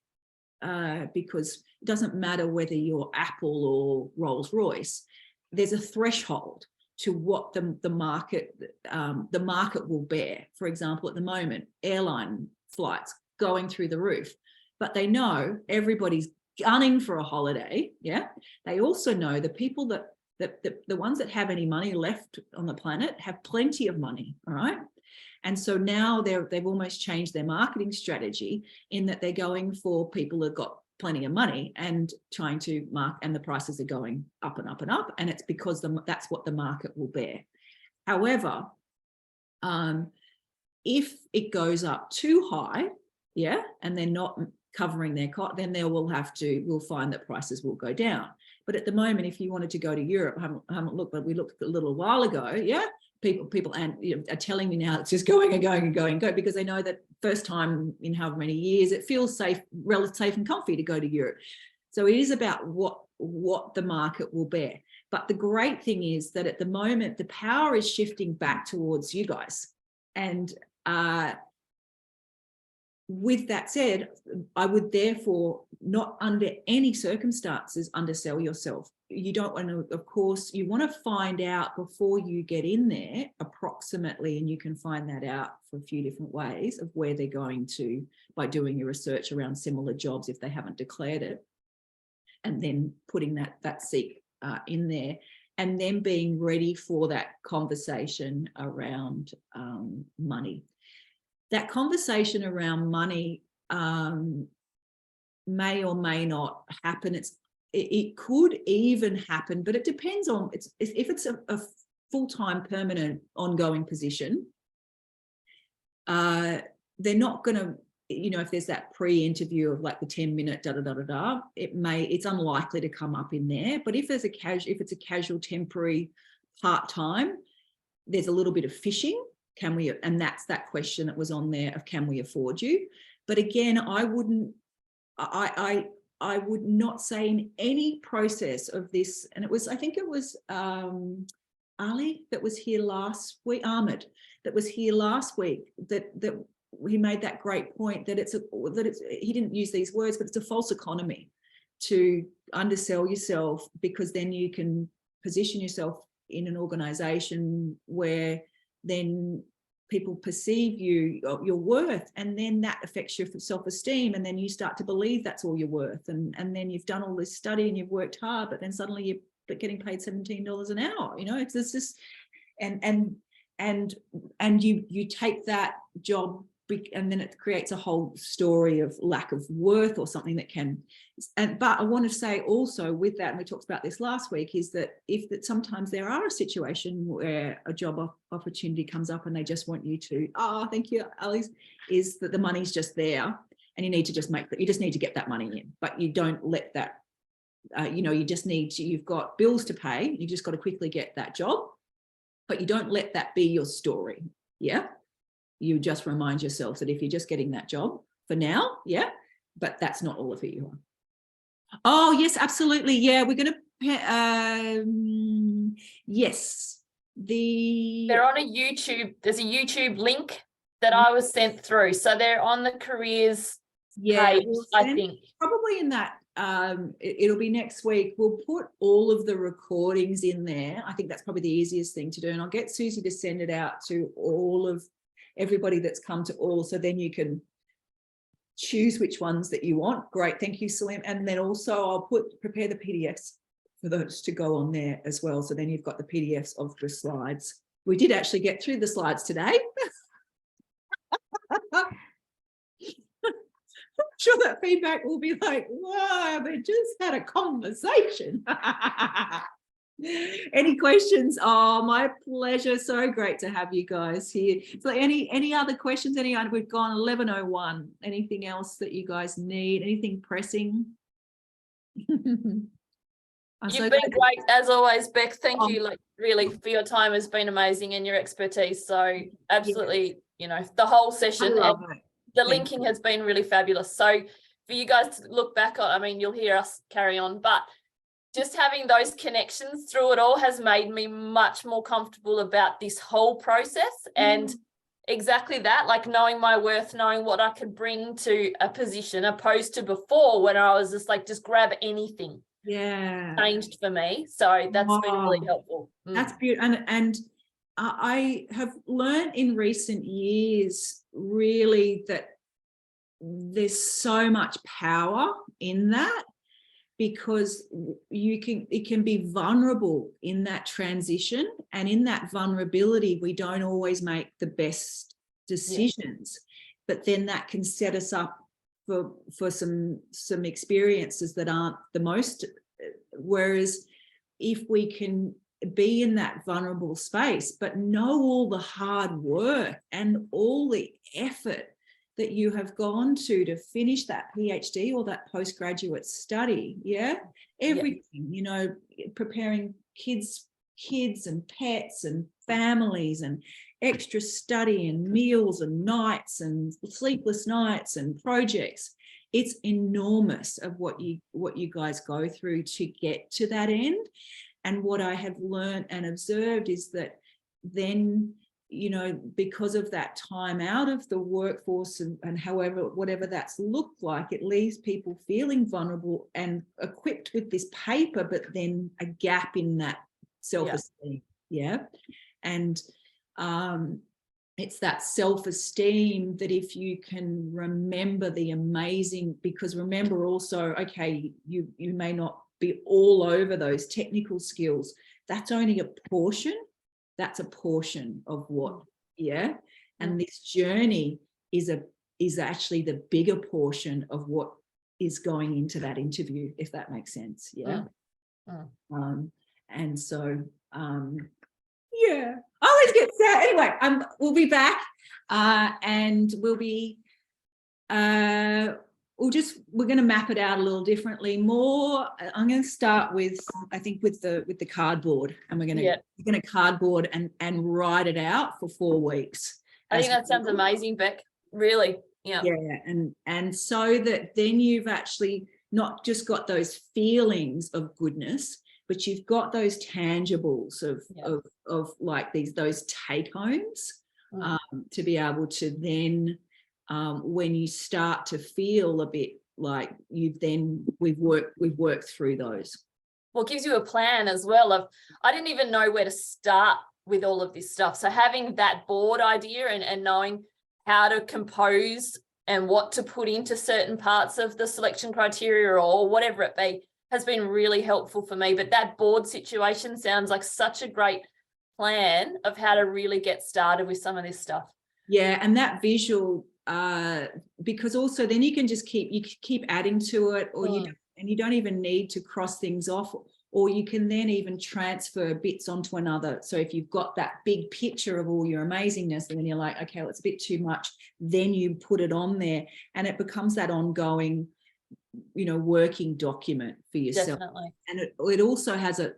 because it doesn't matter whether you're Apple or Rolls-Royce, there's a threshold to what the market will bear. For example, at the moment, airline flights going through the roof, but they know everybody's gunning for a holiday. Yeah. They also know the people that the ones that have any money left on the planet have plenty of money. All right. And so now they've almost changed their marketing strategy in that they're going for people that got plenty of money and trying to and the prices are going up and up and up. And it's because that's what the market will bear. However, if it goes up too high, and they're not covering their cost, then we'll find that prices will go down. But at the moment, if you wanted to go to Europe, I haven't looked, but we looked a little while ago, people are telling me now it's just going and going and going and going, because they know that first time in however many years, it feels safe, relatively safe and comfy to go to Europe. So it is about what the market will bear. But the great thing is that at the moment, the power is shifting back towards you guys. And with that said, I would therefore not under any circumstances undersell yourself. You don't want to, of course, you want to find out before you get in there approximately, and you can find that out for a few different ways of where they're going to by doing your research around similar jobs if they haven't declared it, and then putting that seek in there, and then being ready for that conversation around money. that conversation around money may or may not happen. It could even happen, but it depends on if it's a full-time, permanent, ongoing position. They're not going to, if there's that pre-interview of like the 10-minute it's unlikely to come up in there. But if it's a casual, temporary, part-time, there's a little bit of fishing. Can we? And that's that question that was on there of, can we afford you? But again, I would not say in any process of this, and I think it was Ali that was here last week, Ahmed that was here last week, that he made that great point that he didn't use these words, but it's a false economy to undersell yourself, because then you can position yourself in an organization where then people perceive your worth, and then that affects your self-esteem, and then you start to believe that's all you're worth, and then you've done all this study and you've worked hard, but then suddenly you're getting paid $17 an hour. It's just and you take that job, and then it creates a whole story of lack of worth or something that can. But I want to say also with that, and we talked about this last week, is that sometimes there are a situation where a job opportunity comes up and they just want you to, thank you, Alice, is that the money's just there and you need to just you just need to get that money in, but you don't let that, you've got bills to pay, you just got to quickly get that job, but you don't let that be your story. Yeah. You just remind yourself that if you're just getting that job for now, yeah, but that's not all of who you are. Oh, yes, absolutely. Yeah, we're going to, yes. They're on a YouTube, there's a YouTube link that I was sent through. So they're on the careers page, I think. Probably in that, it'll be next week. We'll put all of the recordings in there. I think that's probably the easiest thing to do. And I'll get Susie to send it out to everybody that's come to all, so then you can choose which ones that you want. Great, thank you, Salim. And then also I'll prepare the PDFs for those to go on there as well, so then you've got the PDFs of the slides. We did actually get through the slides today. I'm sure that feedback will be like, wow, they just had a conversation. Any questions? Oh, my pleasure. So great to have you guys here. So any other questions? We've gone 11:01. Anything else that you guys need? Anything pressing? You've been great as always, Beck. Thank you, really, for your time. Has been amazing, and your expertise. So absolutely, the whole session and the linking has been really fabulous. So for you guys to look back on, you'll hear us carry on, but just having those connections through it all has made me much more comfortable about this whole process, and exactly that, like knowing my worth, knowing what I could bring to a position, opposed to before when I was just grab anything. Yeah. Changed for me. So that's been really helpful. That's beautiful. And I have learned in recent years really that there's so much power in that, because it can be vulnerable in that transition, and in that vulnerability we don't always make the best decisions, but then that can set us up for some experiences that aren't the most. Whereas if we can be in that vulnerable space but know all the hard work and all the effort that you have gone to finish that PhD or that postgraduate study, everything, preparing kids and pets and families and extra study and meals and nights and sleepless nights and projects. It's enormous of what you guys go through to get to that end. And what I have learned and observed is that then, because of that time out of the workforce and whatever that's looked like, it leaves people feeling vulnerable and equipped with this paper, but then a gap in that self-esteem. And it's that self-esteem that if you can remember the amazing, because remember also, okay, you may not be all over those technical skills. That's only a portion. That's a portion of what, and this journey is actually the bigger portion of what is going into that interview, if that makes sense. Yeah. And so yeah, I always get sad. Anyway, we'll be back, and we'll be we're going to map it out a little differently. More, I'm going to start with, I think, with the cardboard, and we're going to cardboard and write it out for 4 weeks. I think that sounds amazing, Beck. Really. Yeah. And so that then you've actually not just got those feelings of goodness, but you've got those tangibles of like those take homes, to be able to then, when you start to feel a bit like we've worked through those. Well, it gives you a plan as well. I didn't even know where to start with all of this stuff. So having that board idea and knowing how to compose and what to put into certain parts of the selection criteria or whatever it be has been really helpful for me. But that board situation sounds like such a great plan of how to really get started with some of this stuff. Yeah, and that visual, because also then you can just keep adding to it, or you don't even need to cross things off, or you can then even transfer bits onto another. So if you've got that big picture of all your amazingness, and then you're like, okay, well, it's a bit too much, then you put it on there, and it becomes that ongoing, working document for yourself. Definitely. And it also has a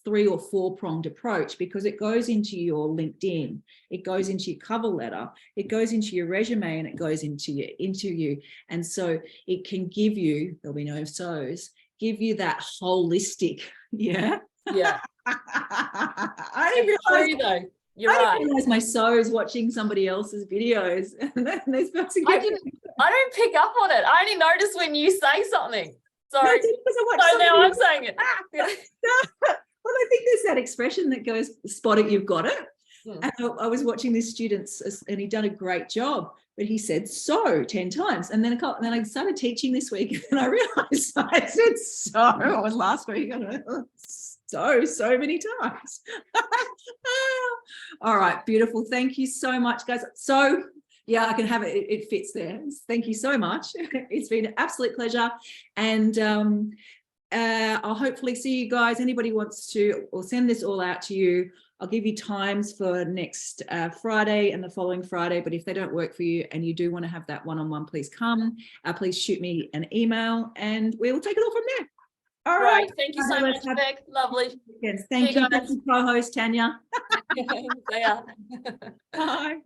3 or 4 pronged approach, because it goes into your LinkedIn, it goes into your cover letter, it goes into your resume, and it goes into your interview. And so it can give you, there'll be no so's, give you that holistic, Yeah. I didn't realize, You're right. I didn't realize my so's watching somebody else's videos. And then they're supposed to get I don't pick up on it. I only notice when you say something. Sorry. So now I'm saying it. Well, I think there's that expression that goes, spot it, you've got it. And I was watching this student, and he'd done a great job, but he said so 10 times. And then I started teaching this week, and I realized I said so. I was last week. So many times. All right, beautiful. Thank you so much, guys. So yeah, I can have it. It fits there. Thank you so much. It's been an absolute pleasure. And I'll hopefully see you guys. Anybody wants to, or send this all out to you, I'll give you times for next Friday and the following Friday. But if they don't work for you and you do want to have that one-on-one, please come. Please shoot me an email, and we will take it all from there. All right. Thank you so much, Beck. Lovely. Thank you, co-host Tanya. See ya. Bye.